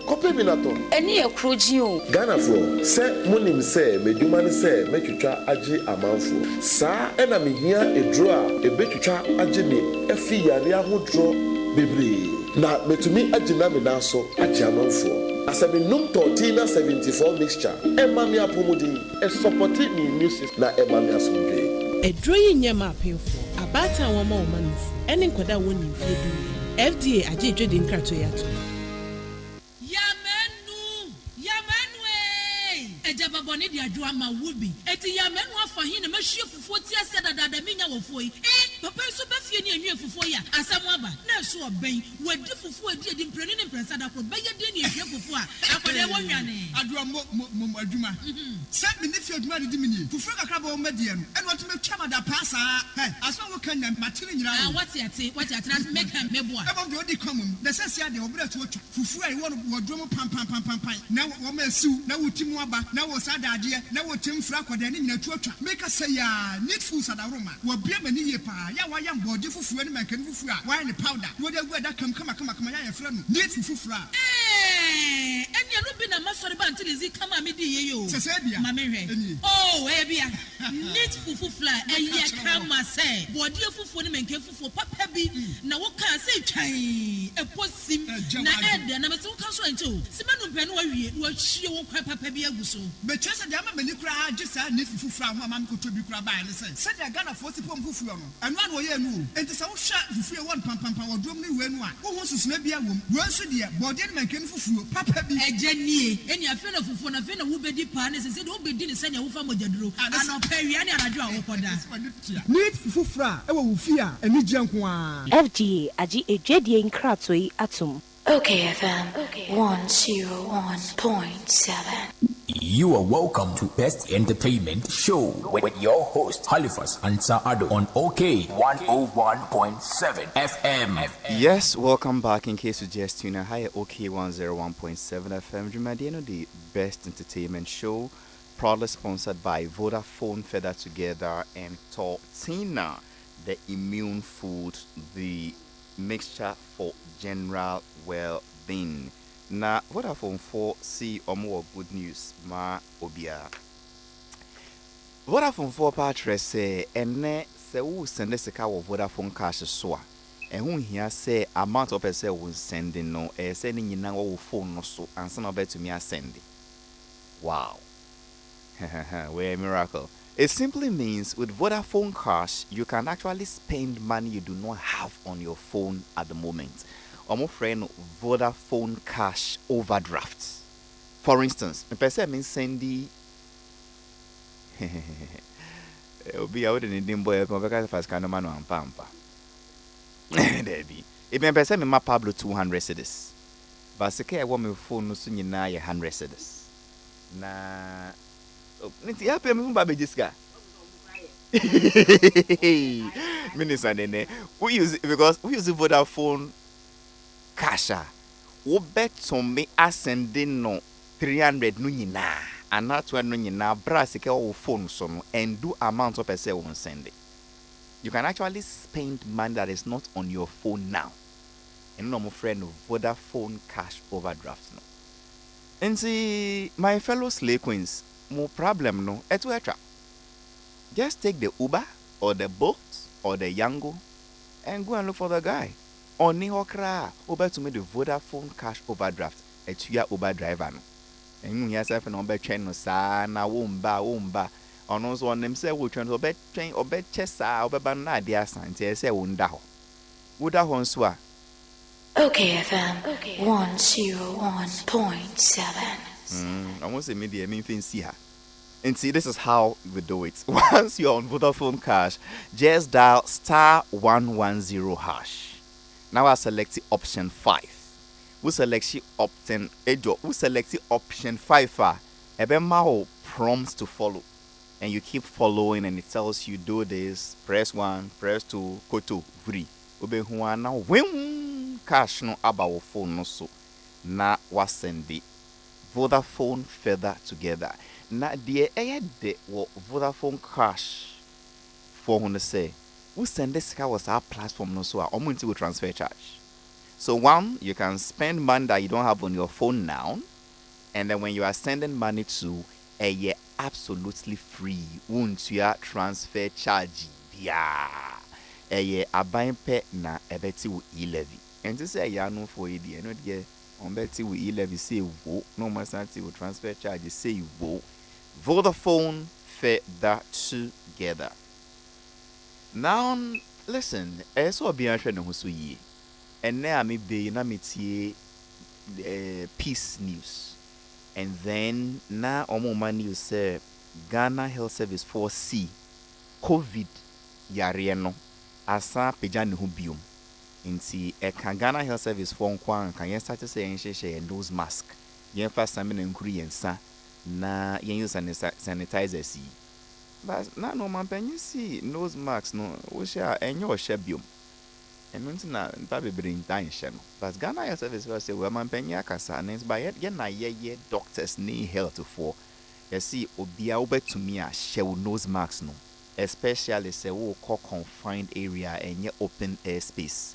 Kope binato. Eni ekroji o. Ghana for say munim say medumani say metwitwa agi amanfo. Sa ena me hia edro a ebetwitwa agi me efi yare ahodro bebre. Na metumi agina me na so agi amanfo. Asabi num tontina 74 mixture. Emma mi apomodi e support me new system na emma mi asomdwe. Edro yi nyama apemfo. Abata won ma o manufo. Eni nkoda won ni mfie du. FDA agi dwede nkrato ya to. Ejaba boni di adwa ma wubi eti ya menu afa hin na mahwie fufuo ti ase dada minya wofo yi papa so ba fie ni enwe fufuo ya asam aba na so oben wadi fufuo edi mprenu ne mpresa da ko beye di ni ehwe fufuo a akode wo nwane Adwa mo adwuma. Se me ne fie adwuma di mini. Fufuo kakra ba o madie no. Eno to me twa mada pa sa. Aso wo kan na matire nyira. wati ate na make am meboa Eba do di komum. De se sia de obra to otwa. Fufuo ai wo drum pam. Na wo ma siu na wo timu aba na wo sadade na wo timfra kwada ne nyina tuatwa. Make say ya need food sadaroma. Wo bia mani ye pa. Ya wa yam body fufuo ne mankan fufuo a. Wa ne powder. Wo de gu da kama ya yefra no. Need fufuo a. enya no bi na masori ba until izi kama me di ye yo Se bia ma me hwe oh e bia need fufu fly eye kama say body fufu ne menke fufu papa bi na wo kan say twan e posim na ede na me se wo kan so ento se manu pe no wa wie wo hie wo kwa papa bi aguso be chese de ama mani kura agi sa need fufu fra ho ama me koto bi kura ba ne se de Ghana for si pom fufu no eno an wo ye nu enti se wo hwa fufu e won pam wo drum ne we nu a wo ho susuna bia wom wo nso de body ne menke fufu papa bi ejanie eni afi na fufu na afi na wo bedi pa ne se de wo bedi ne se ne wo fa mojaduro ana pa wi ani anadwo a wo koda need fufu fra e wo fi a eni gye nko a FGA agi ejwedie nkratoi atom. Okay, FM 101.7. You are welcome to Best Entertainment Show with your host Halifax Addo on OK 101.7 FM. Yes, welcome back. In case you just tune in, hi at OK 101.7 FM. Jumadino, the Best Entertainment Show, proudly sponsored by Vodafone, Feather Together, and Tortina, the immune food, the mixture for general well-being. Na Vodafone 4 see more good news ma obia. Vodafone 4 patre say ene se wo send sika wo Vodafone cash so a ehun hia say amount of person wo sending no say ni nyina wo phone no so ansa na betumi asend. Wow. We a miracle. It simply means with Vodafone Cash, you can actually spend money you do not have on your phone at the moment. I'm friend Vodafone Cash overdraft. For instance, the person means Sandy. Obi a wode ne dim boy ko beka fast kan ma no ampa ampa. There be. If me person me ma Pablo 200 cedis. But se ke wo me phone no so nyina ye 100 cedis. Na nti ya pe me ba be jiska. Minister nene. We use it because we use Vodafone Cash. Wo bet to me ascending no 300 no nyina. And that's when you now brass a phone so and do amount of person won't send it. You can actually spend money that is not on your phone now. And no more friend of Vodafone Cash overdraft no. And see my fellow slave queens, more problem no etu. Just take the Uber or the Bolt or the Yango and go and look for the guy. Oni hokra over to me the Vodafone Cash overdraft. Etu Uber driver no. And yourself and obey train no sa na womba on also on them say we train obey train obey chesa obey banana dia san say wunda ho wuda ho nso a okay FM 101.7 almost say media mean fin see her. And see, this is how we do it. Once you're on Vodafone Cash, just dial *110#. Now I select the option 5. We select option we select option 5 ebe ma prompts to follow, and you keep following and it tells you do this, press 1, press 2, go to 3. Ube huwa na win cash no aba phone no so na wasend the Vodafone further together. Na de de wo Vodafone Cash for who say we send this car was our platform no so omunti will transfer charge. So one, you can spend money that you don't have on your phone now, and then when you are sending money to a absolutely free, won't you transfer charge? Yeah, a buying pet na a betty with e-levy. And to say ya no for it, you know, yeah, on betty with e-levy say wo, no more sanity will transfer charge say wo. Vodafone fed that together. Now listen, it's all be answered no so ye. And now me be na me tie peace news. And then na omo man news say Ghana Health Service 4C COVID yare no asa peja ne ho biom. Nti e kan Ghana Health Service for nkwan kan yen start say yen hye nose mask. Yen fa same na nkuru yensa na yen use sanitizer si. But na no man penyi si nose mask no wo sha enyo hye biom. And na baby bring time channel. But Ghana Health Service will say we man penya kasa and by yet na ye doctors need health for. You see obia obetumi a share nose masks no. Especially say we call confined area and ye open air space.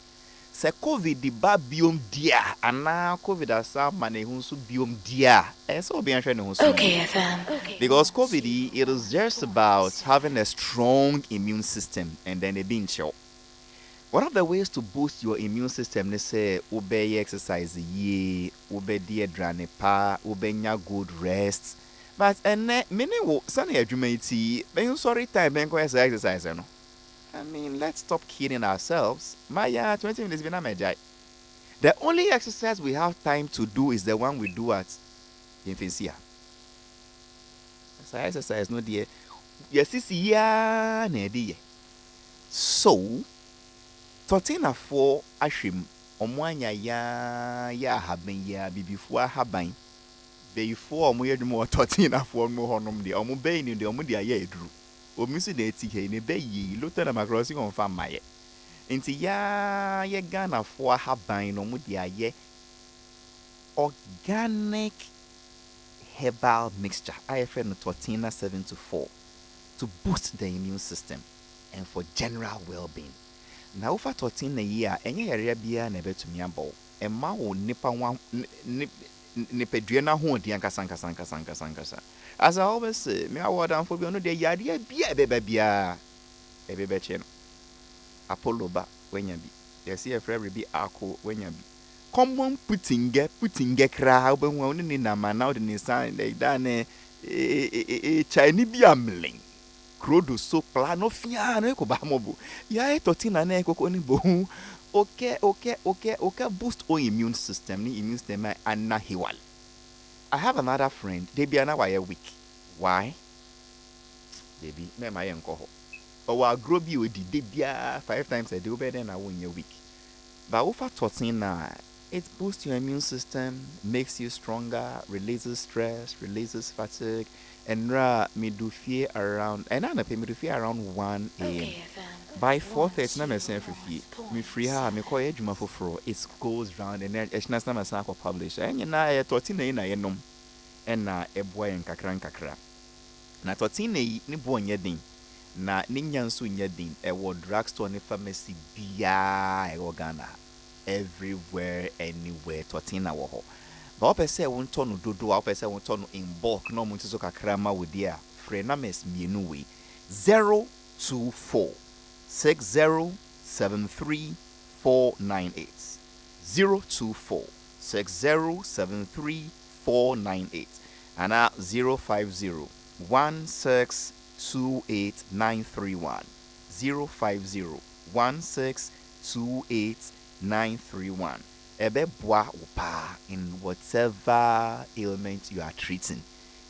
Say COVID the ba biom dia and now COVID asa man ehun so biom dia. So be answer no so. Okay FM. Because COVID it is just about having a strong immune system and then a being chill. One of the ways to boost your immune system, they say, ube exercise ye, ube diadrane pa, ube nya good rest. But many wo sunny adjumati, ben sorry time ben exercise no. I mean, let's stop kidding ourselves. My 20 minutes been a majai. The only exercise we have time to do is the one we do at Infancy. So exercise no dear. Yes, it's ya ne. So 13 ashim omwanya ya haben ya bibifo haban before omo yedum 13 mo honom de omo be ni de omo de aye eduru omi si de eti he ne be yi loto na macrossing on farm maye nti ya ye Ghana for haban no mo de aye organic herbal mixture IFN 1374 to boost the immune system and for general well-being. Now for 13 a year, any area bia na betumi abo. E ma wo nipa wan nipadua ho di ankasankasankasankasankasan. As I always say, me award am for bi no de yare bia bia e be che no. Apollo ba wenya bi. They see a friend be ako wenya bi. Common putinge kra oba hu ni na ma na o de ni san dey da ne Chinese bi amling. krodo so plano fia no ko ba mobo ya totina na ko ni bo okay boost o immune system anna hiwal. I have another friend, they be na why week. Why? Baby, me my enko. Or wa grow bi odi de bia 5 times a day better na 1 week. But over 14 na it boosts your immune system, makes you stronger, releases stress, releases fatigue, and me do fear around 1 a.m. By 4:30 na me say me free ha me call ejuma foforo. It goes round and it's not na me publish. And na 13 na yenom and na eboy en kakra. Na 13 ni bo nye din. Na ni nyanso nye din e wo drugstore ne pharmacy bia e Ghana. Everywhere, anywhere, 13 na wo ho. Ba o pese won to no dodo, a o pese won to no in bulk, no mo ntiso kakra ma wo dia. Free na mes mienu we 024 6073 498 024 6073 498 and 050 1628931 050 1628931 ebe boa upa in whatever ailment you are treating.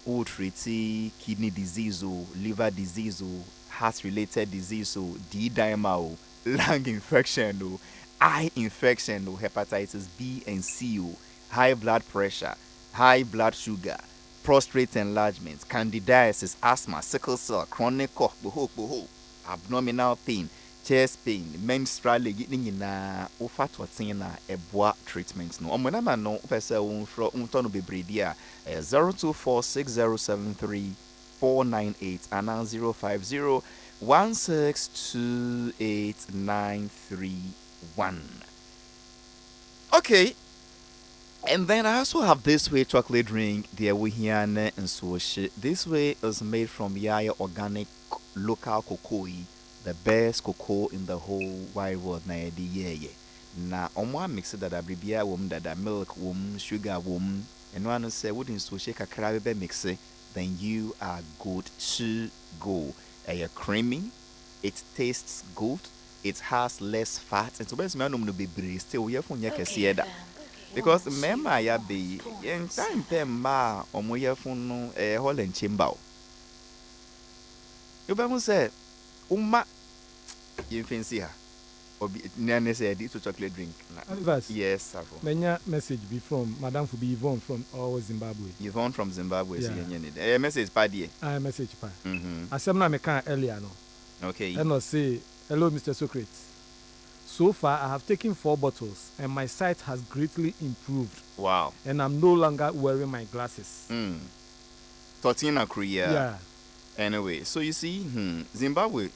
Who treating kidney disease or liver disease or heart related disease or D-dimer or lung infection or eye infection or hepatitis B and C or high blood pressure, high blood sugar, prostate enlargement, candidiasis, asthma, sickle cell, chronic cough, abdominal pain, chest pain, menstrual leg, na ofa twatina eboa treatment no. Omena ma no pese unfro untono bebredia 0246073498 and 05016289131. Okay. And then I also have this way chocolate drink, the Wihiane and Swish. This way is made from Yaya organic local cocoa, the best cocoa in the whole wide world. Na omwa mix that abribia wom that milk wom sugar wom and one say wouldn't Swish a crab mix it, then you are good to go. Creamy, it tastes good, it has less fat, and so best man no be still here for that. Because remember ya be in time ma omoye funu Holland chimba. You be say umma you fancy her. Obi nane say this chocolate drink. Yes, sir. Menya message be from Madam Fubi Yvonne from Zimbabwe. Yvonne from Zimbabwe. Yeah. Message paddy. Message pa. Asem na me kan earlier no. Okay. And I say hello Mr. Socrates. So far, I have taken 4 bottles and my sight has greatly improved. Wow. And I'm no longer wearing my glasses. 13 a Korea. Yeah. Anyway, so you see, Zimbabwe,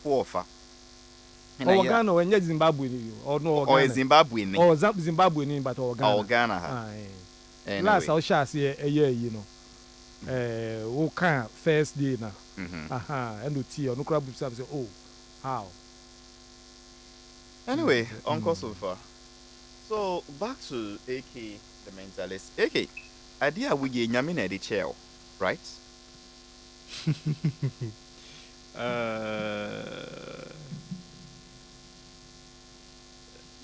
4 far. Or Ghana, when you're Zimbabwe, or no, or Zimbabwe, or Zimbabwe, but or Ghana. Or Ghana. Anyway. Last I shall see a year, you know. Okay, first day now. And the tea, or no crab, say, oh, how? Anyway, Uncle so far. So back to AK the mentalist. AK, idea we get nyamina the chair, right?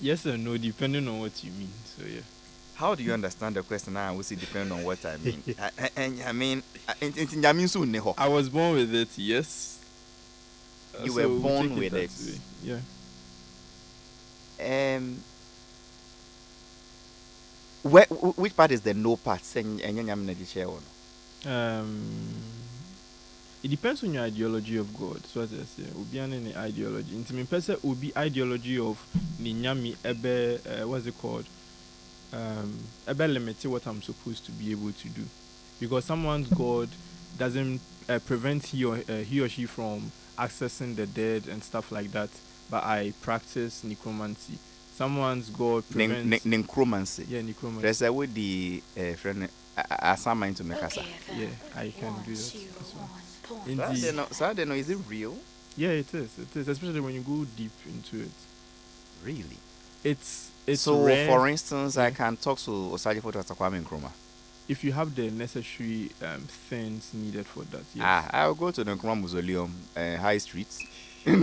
Yes or no, depending on what you mean. So yeah. How do you understand the question? I will say depending on what I mean. I mean, I was born with it. Yes. You were born with it. Yeah. Which part is the no part? It depends on your ideology of God. So as I say, ubi any ideology. Into me, person ubi ideology of ninyami ebe what's it called? Ebe limit what I'm supposed to be able to do, because someone's God doesn't prevent he or she from accessing the dead and stuff like that. But I practice necromancy. Someone's God prevents necromancy. Yeah, necromancy. There's a way the friend assignment to make us. Yeah, I can do that. So I don't know. Is it real? Yeah, it is. It is, especially when you go deep into it. Really? It's so. Rare. For instance, I can talk to Osaji Foto Kwame Nkrumah. if you have the necessary things needed for that, yes. I'll go to the Nkrumah Mausoleum, High Street. No,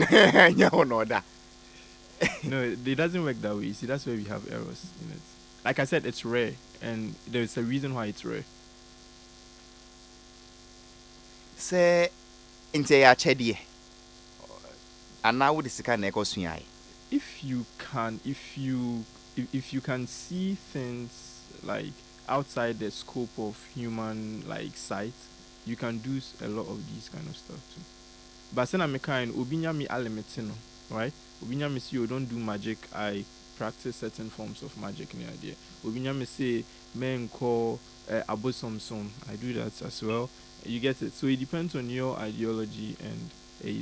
it doesn't work that way. You see, that's where we have errors in it. Like I said, it's rare, and there's a reason why it's rare. Say, into your chedi, and now this kind of question. If you can see things like outside the scope of human like sight, you can do a lot of these kind of stuff too. But then I'm kind obinya mi alimetino, right? Obinya mi say you don't do magic. I practice certain forms of magic in the idea. Obinya mi say men call abosomsom. I do that as well. You get it. So it depends on your ideology, and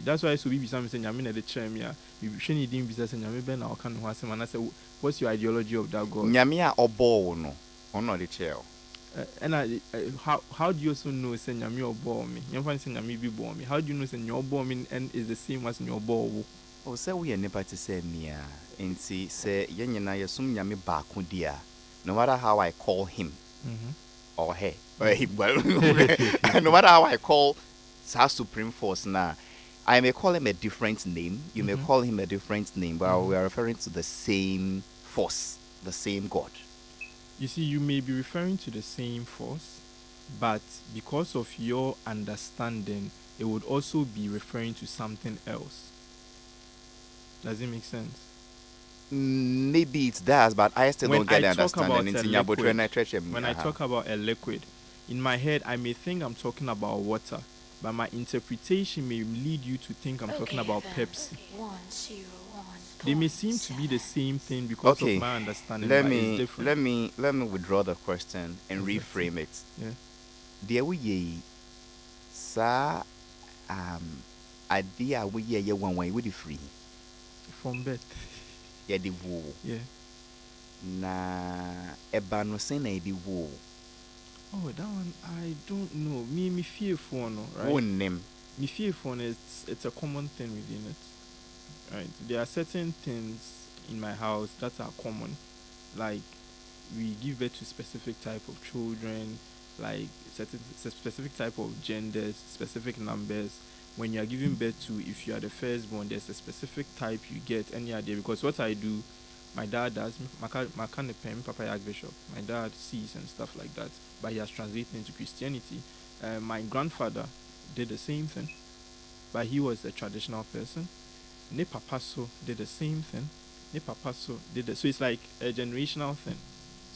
that's why so we be saying nyame na de chem ya. We sheni din bisa say nyame be na o kan ho asem and I say what's your ideology of that God? Nyame a obo no. Ono de chair. And how do you also know say nyame obo me? Nyame say nyame bi bo me. How do you know say nyame obo me and is the same as nyame obo wo? O say we never to say me a. Enti say yen nyina yesum nyame baako dia. No matter how I call him or her, well, no matter how I call our supreme force now, I may call him a different name. You may call him a different name, but we are referring to the same force, the same God. You see, you may be referring to the same force, but because of your understanding, it would also be referring to something else. Does it make sense? Maybe it does, but I still don't get the understanding. When I talk about a liquid, in my head, I may think I'm talking about water, but my interpretation may lead you to think I'm talking about Pepsi. They may seem to be the same thing because of my understanding, but it's different. Let me withdraw the question and reframe it. Yeah. Dear we sa idea we ye one way with the free from bed. Yeah, the wool. Yeah. Na eba no say na the wool. Oh, that one I don't know. Me fear for no, right? Oh, name. Me fear for it's a common thing within it. Right. There are certain things in my house that are common. Like we give birth to specific type of children, like specific type of genders, specific numbers. When you are giving birth to, if you are the firstborn, there's a specific type you get any idea. Because what I do, my dad does, Papa Archbishop, my dad sees and stuff like that, but he has translated into Christianity. My grandfather did the same thing, but he was a traditional person. Ne Papaso did the same thing. Ne Papaso did the, so it's like a generational thing.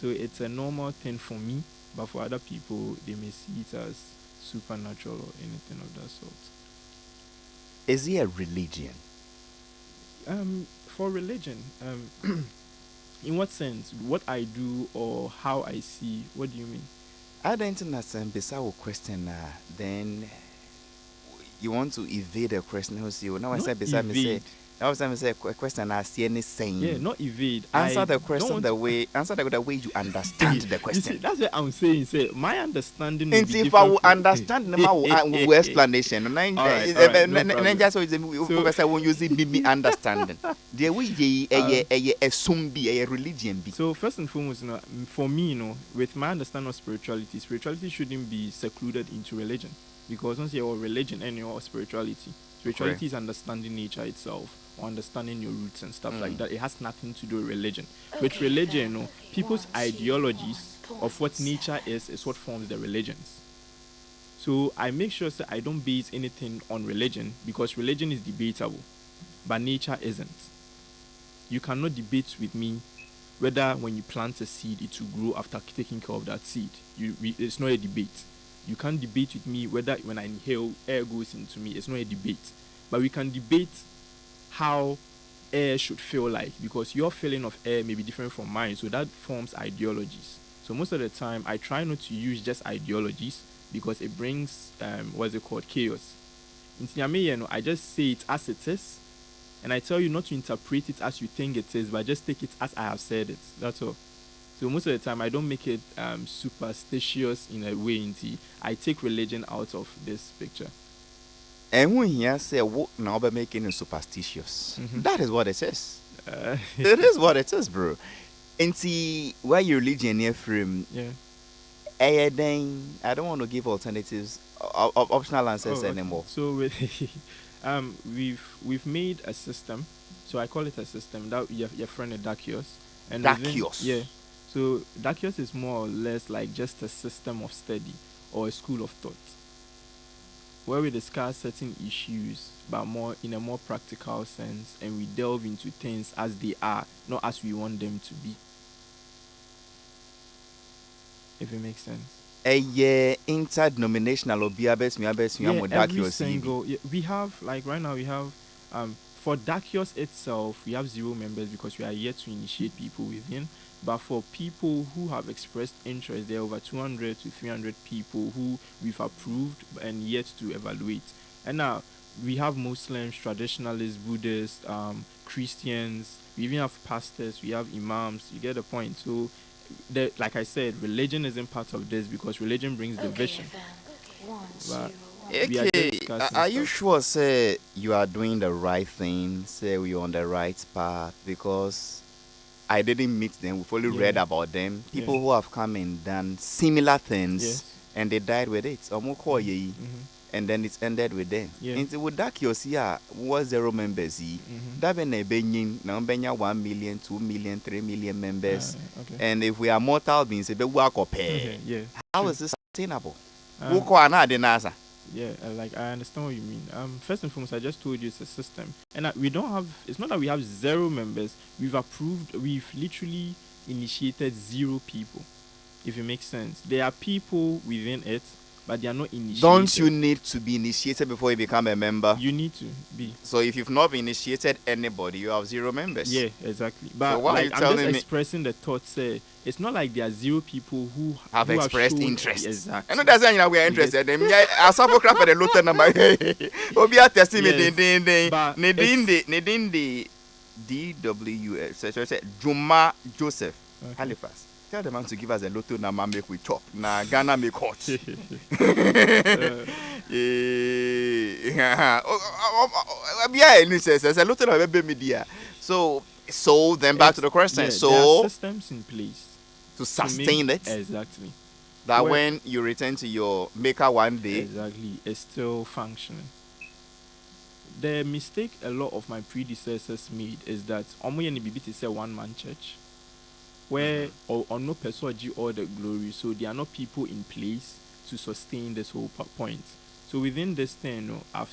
So it's a normal thing for me, but for other people, they may see it as supernatural or anything of that sort. Is he a religion? For religion, in what sense? What I do or how I see? What do you mean? I don't understand. Beside question, then you want to evade a question. Now I said beside me say. Now I say a question. I see any saying. Yeah, not evade. Answer the question the way you understand the question. You see, that's what I'm saying. Say my understanding. And if I will understand my explanation, then just so when you see me understanding, the way assume be a religion be. So first and foremost, for me, with my understanding of spirituality shouldn't be secluded into religion, because once you're religion and your spirituality is understanding nature itself, or understanding your roots and stuff like that. It has nothing to do with religion. With religion, people's ideologies of what nature is what forms the religions. So I make sure that I don't base anything on religion, because religion is debatable, but nature isn't. You cannot debate with me whether when you plant a seed it will grow after taking care of that seed. It's not a debate. You can't debate with me whether when I inhale air goes into me. It's not a debate. But we can debate how air should feel like, because your feeling of air may be different from mine. So that forms ideologies. So most of the time I try not to use just ideologies, because it brings chaos. In I just say it as it is, and I tell you not to interpret it as you think it is, but just take it as I have said it. That's all. So most of the time, I don't make it superstitious in a way. I take religion out of this picture. And when you say, "What now?" By making it superstitious, that is what it is. It is what it is, bro. And see, why your religion here from? Yeah. I don't want to give alternatives, optional answers anymore. So we've made a system. So I call it a system that your friend is Dakios. And Dakios. Yeah. So Dakios is more or less like just a system of study or a school of thought, where we discuss certain issues, but more in a more practical sense, and we delve into things as they are, not as we want them to be. If it makes sense. Interdenominational or every single, we have, like right now we have for Dakios itself we have 0 members because we are yet to initiate people within. But for people who have expressed interest, there are over 200 to 300 people who we've approved and yet to evaluate. And now we have Muslims, traditionalists, Buddhists, Christians. We even have pastors. We have imams. You get the point. So, like I said, religion isn't part of this because religion brings division. Are you sure, say you are doing the right thing? Say we're on the right path? Because I didn't meet them. We've only read about them. People who have come and done similar things, and they died with it. And then it's ended with them. And with that, you see, was 0 members. That be now 1 million, 2 million, 3 million members. And if we are mortal beings, we work or pay. How is this sustainable? Yeah, like I understand what you mean. First and foremost, I just told you it's a system, and we don't have. It's not that we have 0 members. We've literally initiated 0 people. If it makes sense, there are people within it, but they are not initiated. Don't you need to be initiated before you become a member? You need to be. So if you've not initiated anybody, you have 0 members. Yeah, exactly. But so why are you I'm telling just me? Expressing the thought. Say it's not like there are 0 people who have expressed shown interest. Exactly. I know that's why we are interested. I suffer crap at the Luther number. Obi are testing me. Nedin the DWS. So Juma Joseph Halifax. Tell the man to give us a lotto number, make we chop. Na Ghana make hot. So then back to the question. There are systems in place to sustain it. Exactly. That when you return to your maker one day, exactly, it's still functioning. The mistake a lot of my predecessors made is that BBT is a one-man church, where or no person all the glory, so there are not people in place to sustain this whole point. So within this thing, I've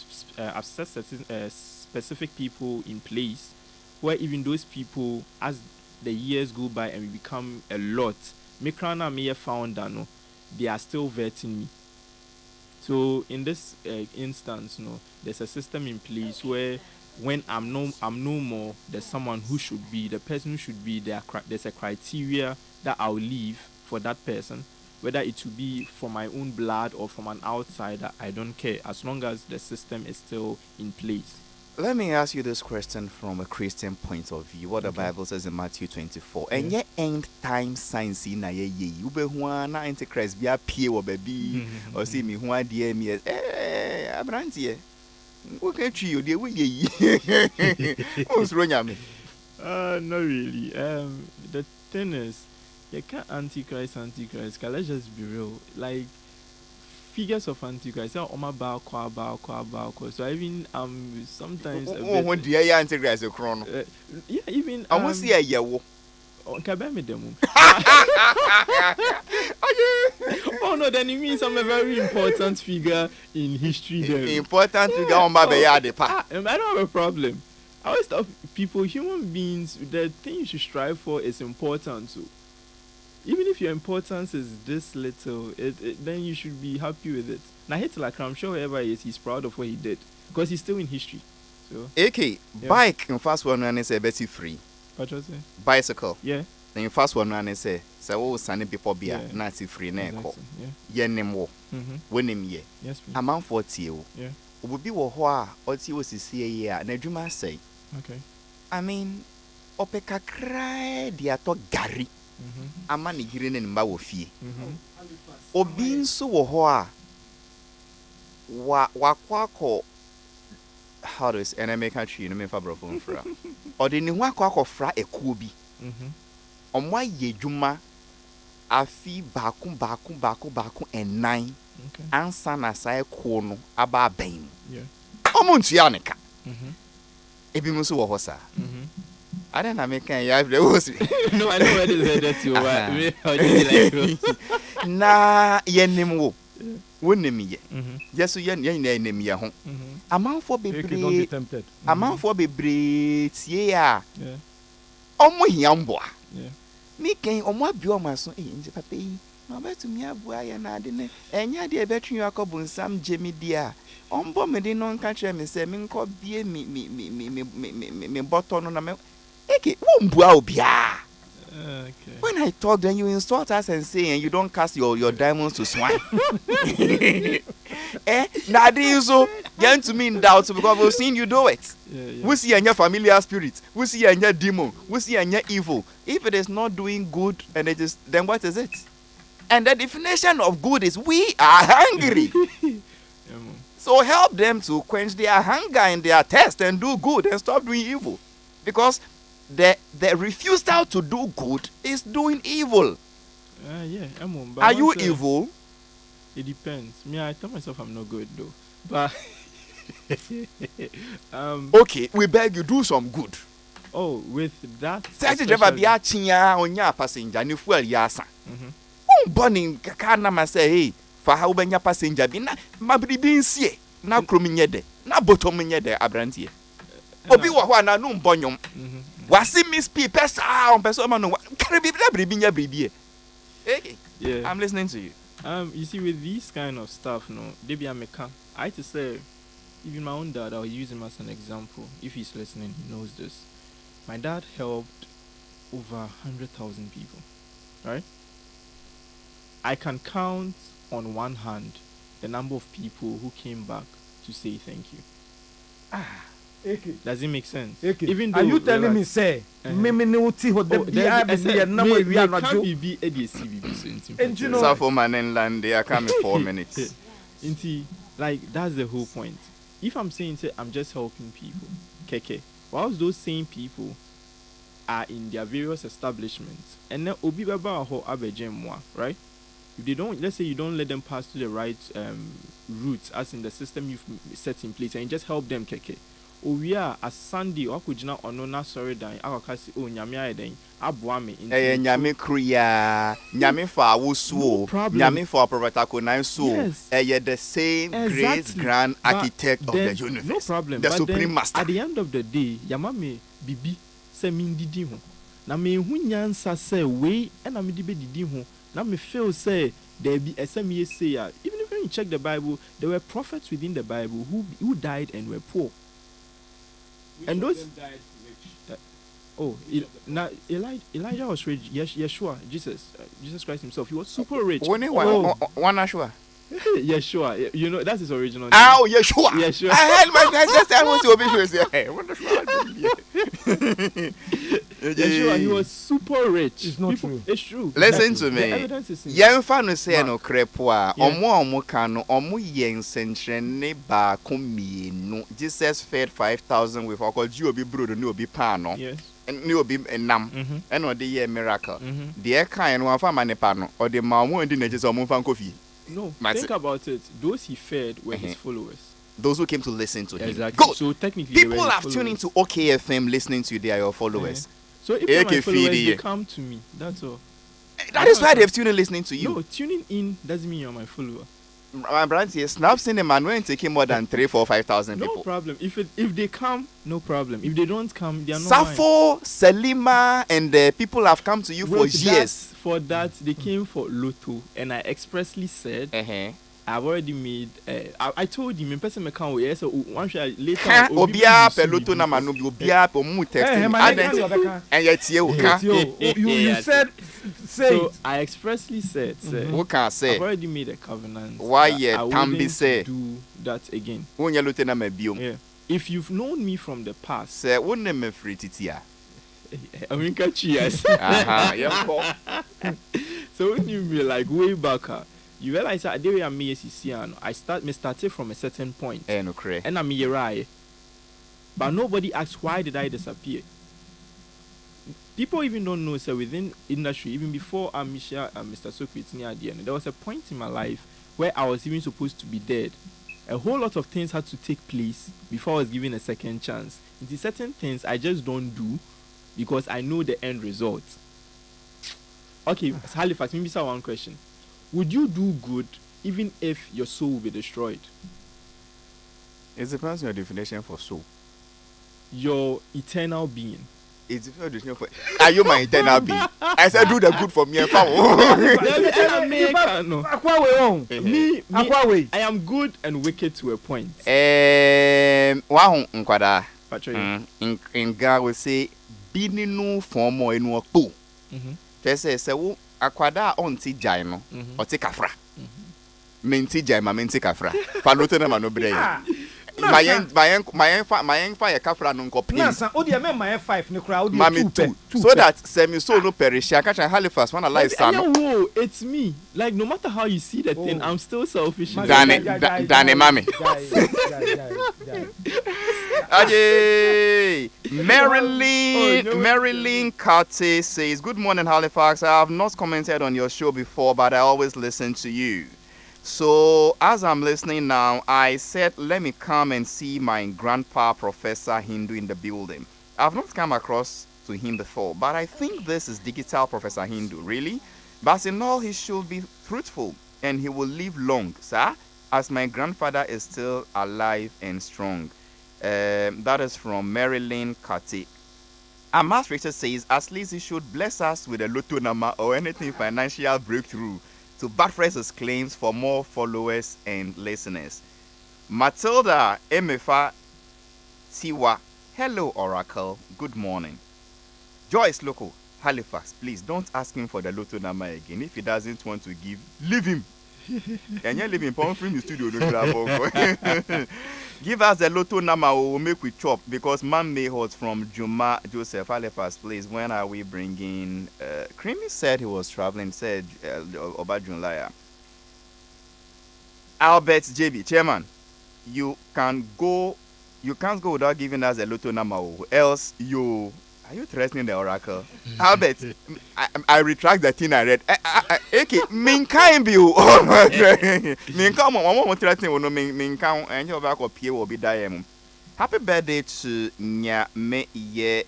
set certain specific people in place, where even those people, as the years go by and we become a lot, Mikrana may have found that they are still vetting me. So in this instance, there's a system in place where when I'm no more, there's someone who should be, the person who should be there. There's a criteria that I'll leave for that person, whether it will be from my own blood or from an outsider. I don't care, as long as the system is still in place. Let me ask you this question from a Christian point of view. What the Bible says in Matthew 24. And yet end time signs in a ye you be one antichrist be a pie or baby or see me one dear me as Abrantie. What can you dear with ye? What's wrong? Not really. The thing is, you can't antichrist. Let's just be real. Like, figures of Antichrist, so I even sometimes when the Antichrist a chrono. Yeah, even I won't see a year. Oh no, then it means I'm a very important figure in history. Important figure on my bed. I don't have a problem. I always tell people, human beings, the thing you should strive for is important too. Even if your importance is this little, then you should be happy with it. Now, Hitler, I'm sure whoever he is, he's proud of what he did because he's still in history. So, bike in first one and say Betty free. What was it? Bicycle. Yeah. Then in first one and say, so sunny people be a Nazi free neko. Yenim wo. When him ye. Yes. A man 40. Yeah. Would be what or see what you see a year. Neduma say. Okay. I mean, opeka cry diato Gary. Amani hearing in Mawofi. Obin so hoa wakwako. How does an American tree? No me fabrofon fra. Or the new wakwako fra a kubi. On why ye juma afi baako and 9 ansa na sai ko no aba ban Yeah. omuntua ne ka ebi mu so wo ho sa I don't know, make you have the worst. No, I know where this headed to. Na yenimo. Wouldn't me. Yes, so yen name ya home. A man for be tempted. A man for be breed, yeah. Omo yamboa. Me can omo bioma so in the papi. No better me abuya na dine. Enya de between you akobun sam Jimmy dear. Ombo me din non catch me say me nko bie me button na me. Okay. When I talk, then you insult us and say, and you don't cast your diamonds to swine. Now this so get to me in doubt because we've seen you do it. We see your familiar spirit. We see your demon. We see your evil. If it is not doing good, and it is, then what is it? And the definition of good is we are hungry. So help them to quench their hunger and their thirst and do good and stop doing evil, because the refusal to do good is doing evil. Are you evil? It depends. Me, I tell myself I'm not good though. But okay, we beg you do some good. Oh, with that. Say driver be a chinya onya passenger ni fuel yasa. Burning kana ma say hey, fa ha ubenya passenger bi na mabri bi nsie na kromi nyede na bottom nyede abrantie. Obi wa ho na no mbonyom. Wasi miss people on person man no carry be nya bribi. Hey, yeah. I'm listening to you. You see, with these kind of stuff, no, they be a mechan. I to say, even my own dad, I'll use him as an example. If he's listening, he knows this. My dad helped over 100,000 people, right? I can count on one hand the number of people who came back to say thank you. Does it make sense? Even though, are you telling me say me uti ho de bia be na mo wi anaju be ADC and you know South man and land they are coming 4 minutes. Like that's the whole point. If I'm saying say I'm just helping people, keke, whilst those same people are in their various establishments and then obi baba ho abejemwa, right? If they don't, let's say you don't let them pass to the right route as in the system you've set in place and you just help them, keke. We are a Sunday or could not or no sorry dying. Our casi oh nyamia den abuame in nyame kriya nyame fa wusu nyame for prophet ko nan so the same great grand architect of the universe. No problem. The supreme master. At the end of the day, yamame bibi se mindidi ho. Na me hu nyansa se we na me dibe didi ho. Na me feel say there be SME say even if you check the Bible, there were prophets within the Bible who died and were poor. Which and those died rich. Elijah was rich. Yeshua, Jesus Christ himself, he was super rich. One Yeshua. Yeshua, you know that's his original name. Oh, Yeshua. Yeshua. I had my guys I want to be sure. Hey, Yeshua, he was super rich. It's not true. It's true. Listen to me. Yemfa no say no krepo a omo ka no omo yen sentrene ba komienu. Jesus fed 5,000 with alcohol. You obi brodo ni obi pa no. Yes. And ni obi nam. And no dey year miracle. The kind no afa manepa no or the ma won ndi na Jesus omo fa kofi. No, think about it. Those he fed were his followers. Those who came to listen to him. Exactly. Good. So technically, people have tuned into OKFM listening to you. They are your followers. So if they're my followers, they come to me. That's all. That is why they've tuned in listening to you. No, tuning in doesn't mean you're my follower. My brand here, Snap Cinema, when taking more than 3, 4, 5,000 people. No problem. If they come, no problem. If they don't come, they are not Safo, mine. Selima, and the people have come to you for years. For that, they came for Lotto, and I expressly said, I've already made. I told him in person me can we so one shot later. Obia peloto na manubi obia po mu text and yet you said say. So I expressly said, who can say? I've already made a covenant. Why Tambi say do that again? When you look at me biom. Yeah. If you've known me from the past, say won't me free titia. I mean, catch yes. So when you be like way back. You realize that the way I'm I started from a certain point. And I'm here. But nobody asked why did I disappear. people even don't know, so within industry, even before Amisha and Mr. Socrates near the end, there was a point in my life where I was even supposed to be dead. A whole lot of things had to take place before I was given a second chance. Into certain things I just don't do because I know the end result. Okay, Halifax, maybe say one question. Would you do good even if your soul will be destroyed? It depends on your definition for soul. Your eternal being. It's your definition for. Are you my eternal being? I said, do the good for me and I am good and wicked to a point. In God will say, Bininu form or in work. They say, Aquada on ti jaino or take a fra. Minti jaima, minti kafra. Palutena manobre. My fire kafra nunco pin. Nasa, Odia, my 5 no crowd. Mammy too. So that semi so no perish. I catch a Halifax one alive son. Whoa, it's me. Like no matter how you see the thing, I'm still selfish. Danny, mommy. Ajay. Marilyn Carty says, "Good morning, Halifax. I have not commented on your show before, but I always listen to you. So as I'm listening now, I said, let me come and see my grandpa, Professor Hindu, in the building. I've not come across to him before, but I think this is digital Professor Hindu, really. But in all, he should be fruitful and he will live long, sir, as my grandfather is still alive and strong." That is from Marilyn Kati. Amas Richard says, at least he should bless us with a lotto number or anything financial breakthrough to buttress his claims for more followers and listeners. Matilda Emefa Tiwa, hello Oracle, good morning. Joyce Loco, Halifax, please don't ask him for the lotto number again. If he doesn't want to give, leave him. And you live in Pomfrey in the studio. Give us the lotto number, we'll make we chop because man may hold from Juma Joseph Halifax, please. When are we bringing? Creamy said he was traveling, said Obajun Laya. Albert JB, Chairman, you can't go without giving us a lotto number, else you. Are you threatening the oracle? Albert, I retract the thing I read. Okay, minka you. Minka, mama threatening wono minka and your back of Pierre will be dying. Happy birthday to Nya Me Ye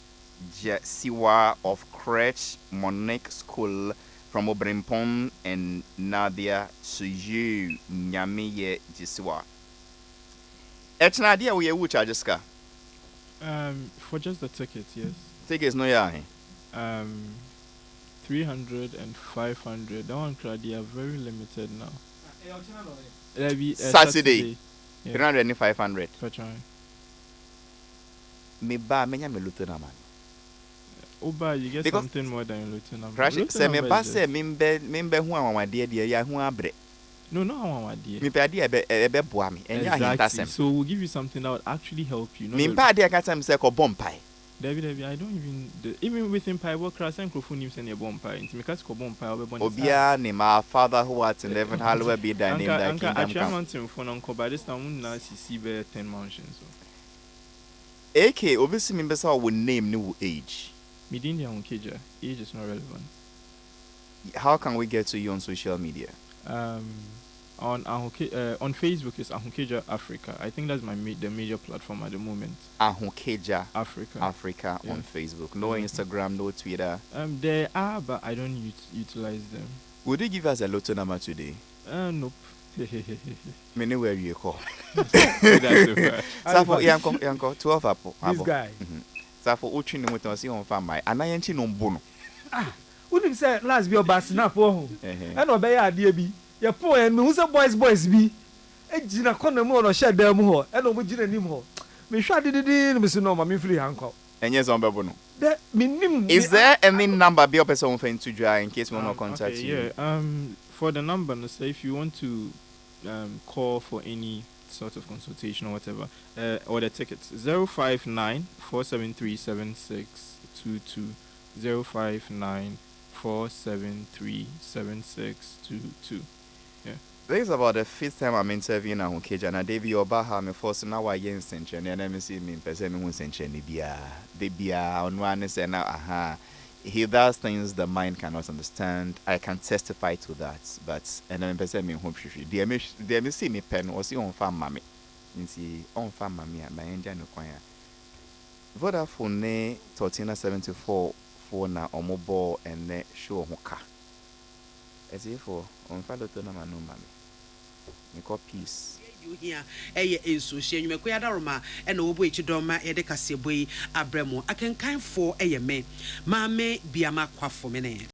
Siwa of Crèche Monique School from Obrimpon and Nadia to you, Nya Me Ye Jisiwa. Nadia, we will charge us. For just the ticket, yes. Tickets no yeah. 300 and 500. That one they are very limited now. It'll be Saturday. Yeah. 300 and 500. For trying. Me ba menya me luto na man. Oba, you get because something more than luto na. Crash say me ba say membe hu anwade de ya hu abre. No, not anwade. Me pa de ebe boa me. Enya hintasem. So we'll give you something that would actually help you. Me pa de aka time say ko bompai. David, I don't even within Pi work class and microphone and your bomb pie. Into because bomb pie over Obia name our father who art in heaven, hallowed be thy name. Thy kingdom come. I want him for uncle by this time. Now see 10 mansions. AK obviously members will name new age. Medina Hunkeja, age is not relevant. How can we get to you on social media? On Facebook is Ahunkeja Africa. I think that's the major platform at the moment. Ahunkeja Africa on Facebook. No Instagram, no Twitter. There are, but I don't utilize them. Would you give us a lotto number today? Nope. Many where you call. Safo yanko 12 apple. This guy. Safo uchi no muto si on fa mai. Anayenchi no mbono. Wouldn't say last be obas na for. And obey ade bi. Your poem, who's a boys be a gina condom or shed them ho, and no gina nim ho. Me shot did Miss Norma, me free uncle. And yes, on Babono. Is there any number be a person friend to dry in case we want to contact you? Yeah, for the number, say if you want to call for any sort of consultation or whatever, or the tickets 059-473-7622 059-473-7622. Yeah. This is about the 5th time I'm interviewing a Keja na Davy Obaha me force na wa yen senche na me see me person me hu senche ni bia de bia on one say na aha he does things the mind cannot understand. I can testify to that, but and then person me hu hwehwe de me see me pen o see on fa mame nti on fa mame a na enja no kwan a Vodafone ne 1374 for na omobo ene show ho ka ezifo on fa loto na manu mame me call peace you here enso hye nwume ko yadaroma na obo echidoma ye de kaseboi abramo akenkan for me maame biama kwafo me ne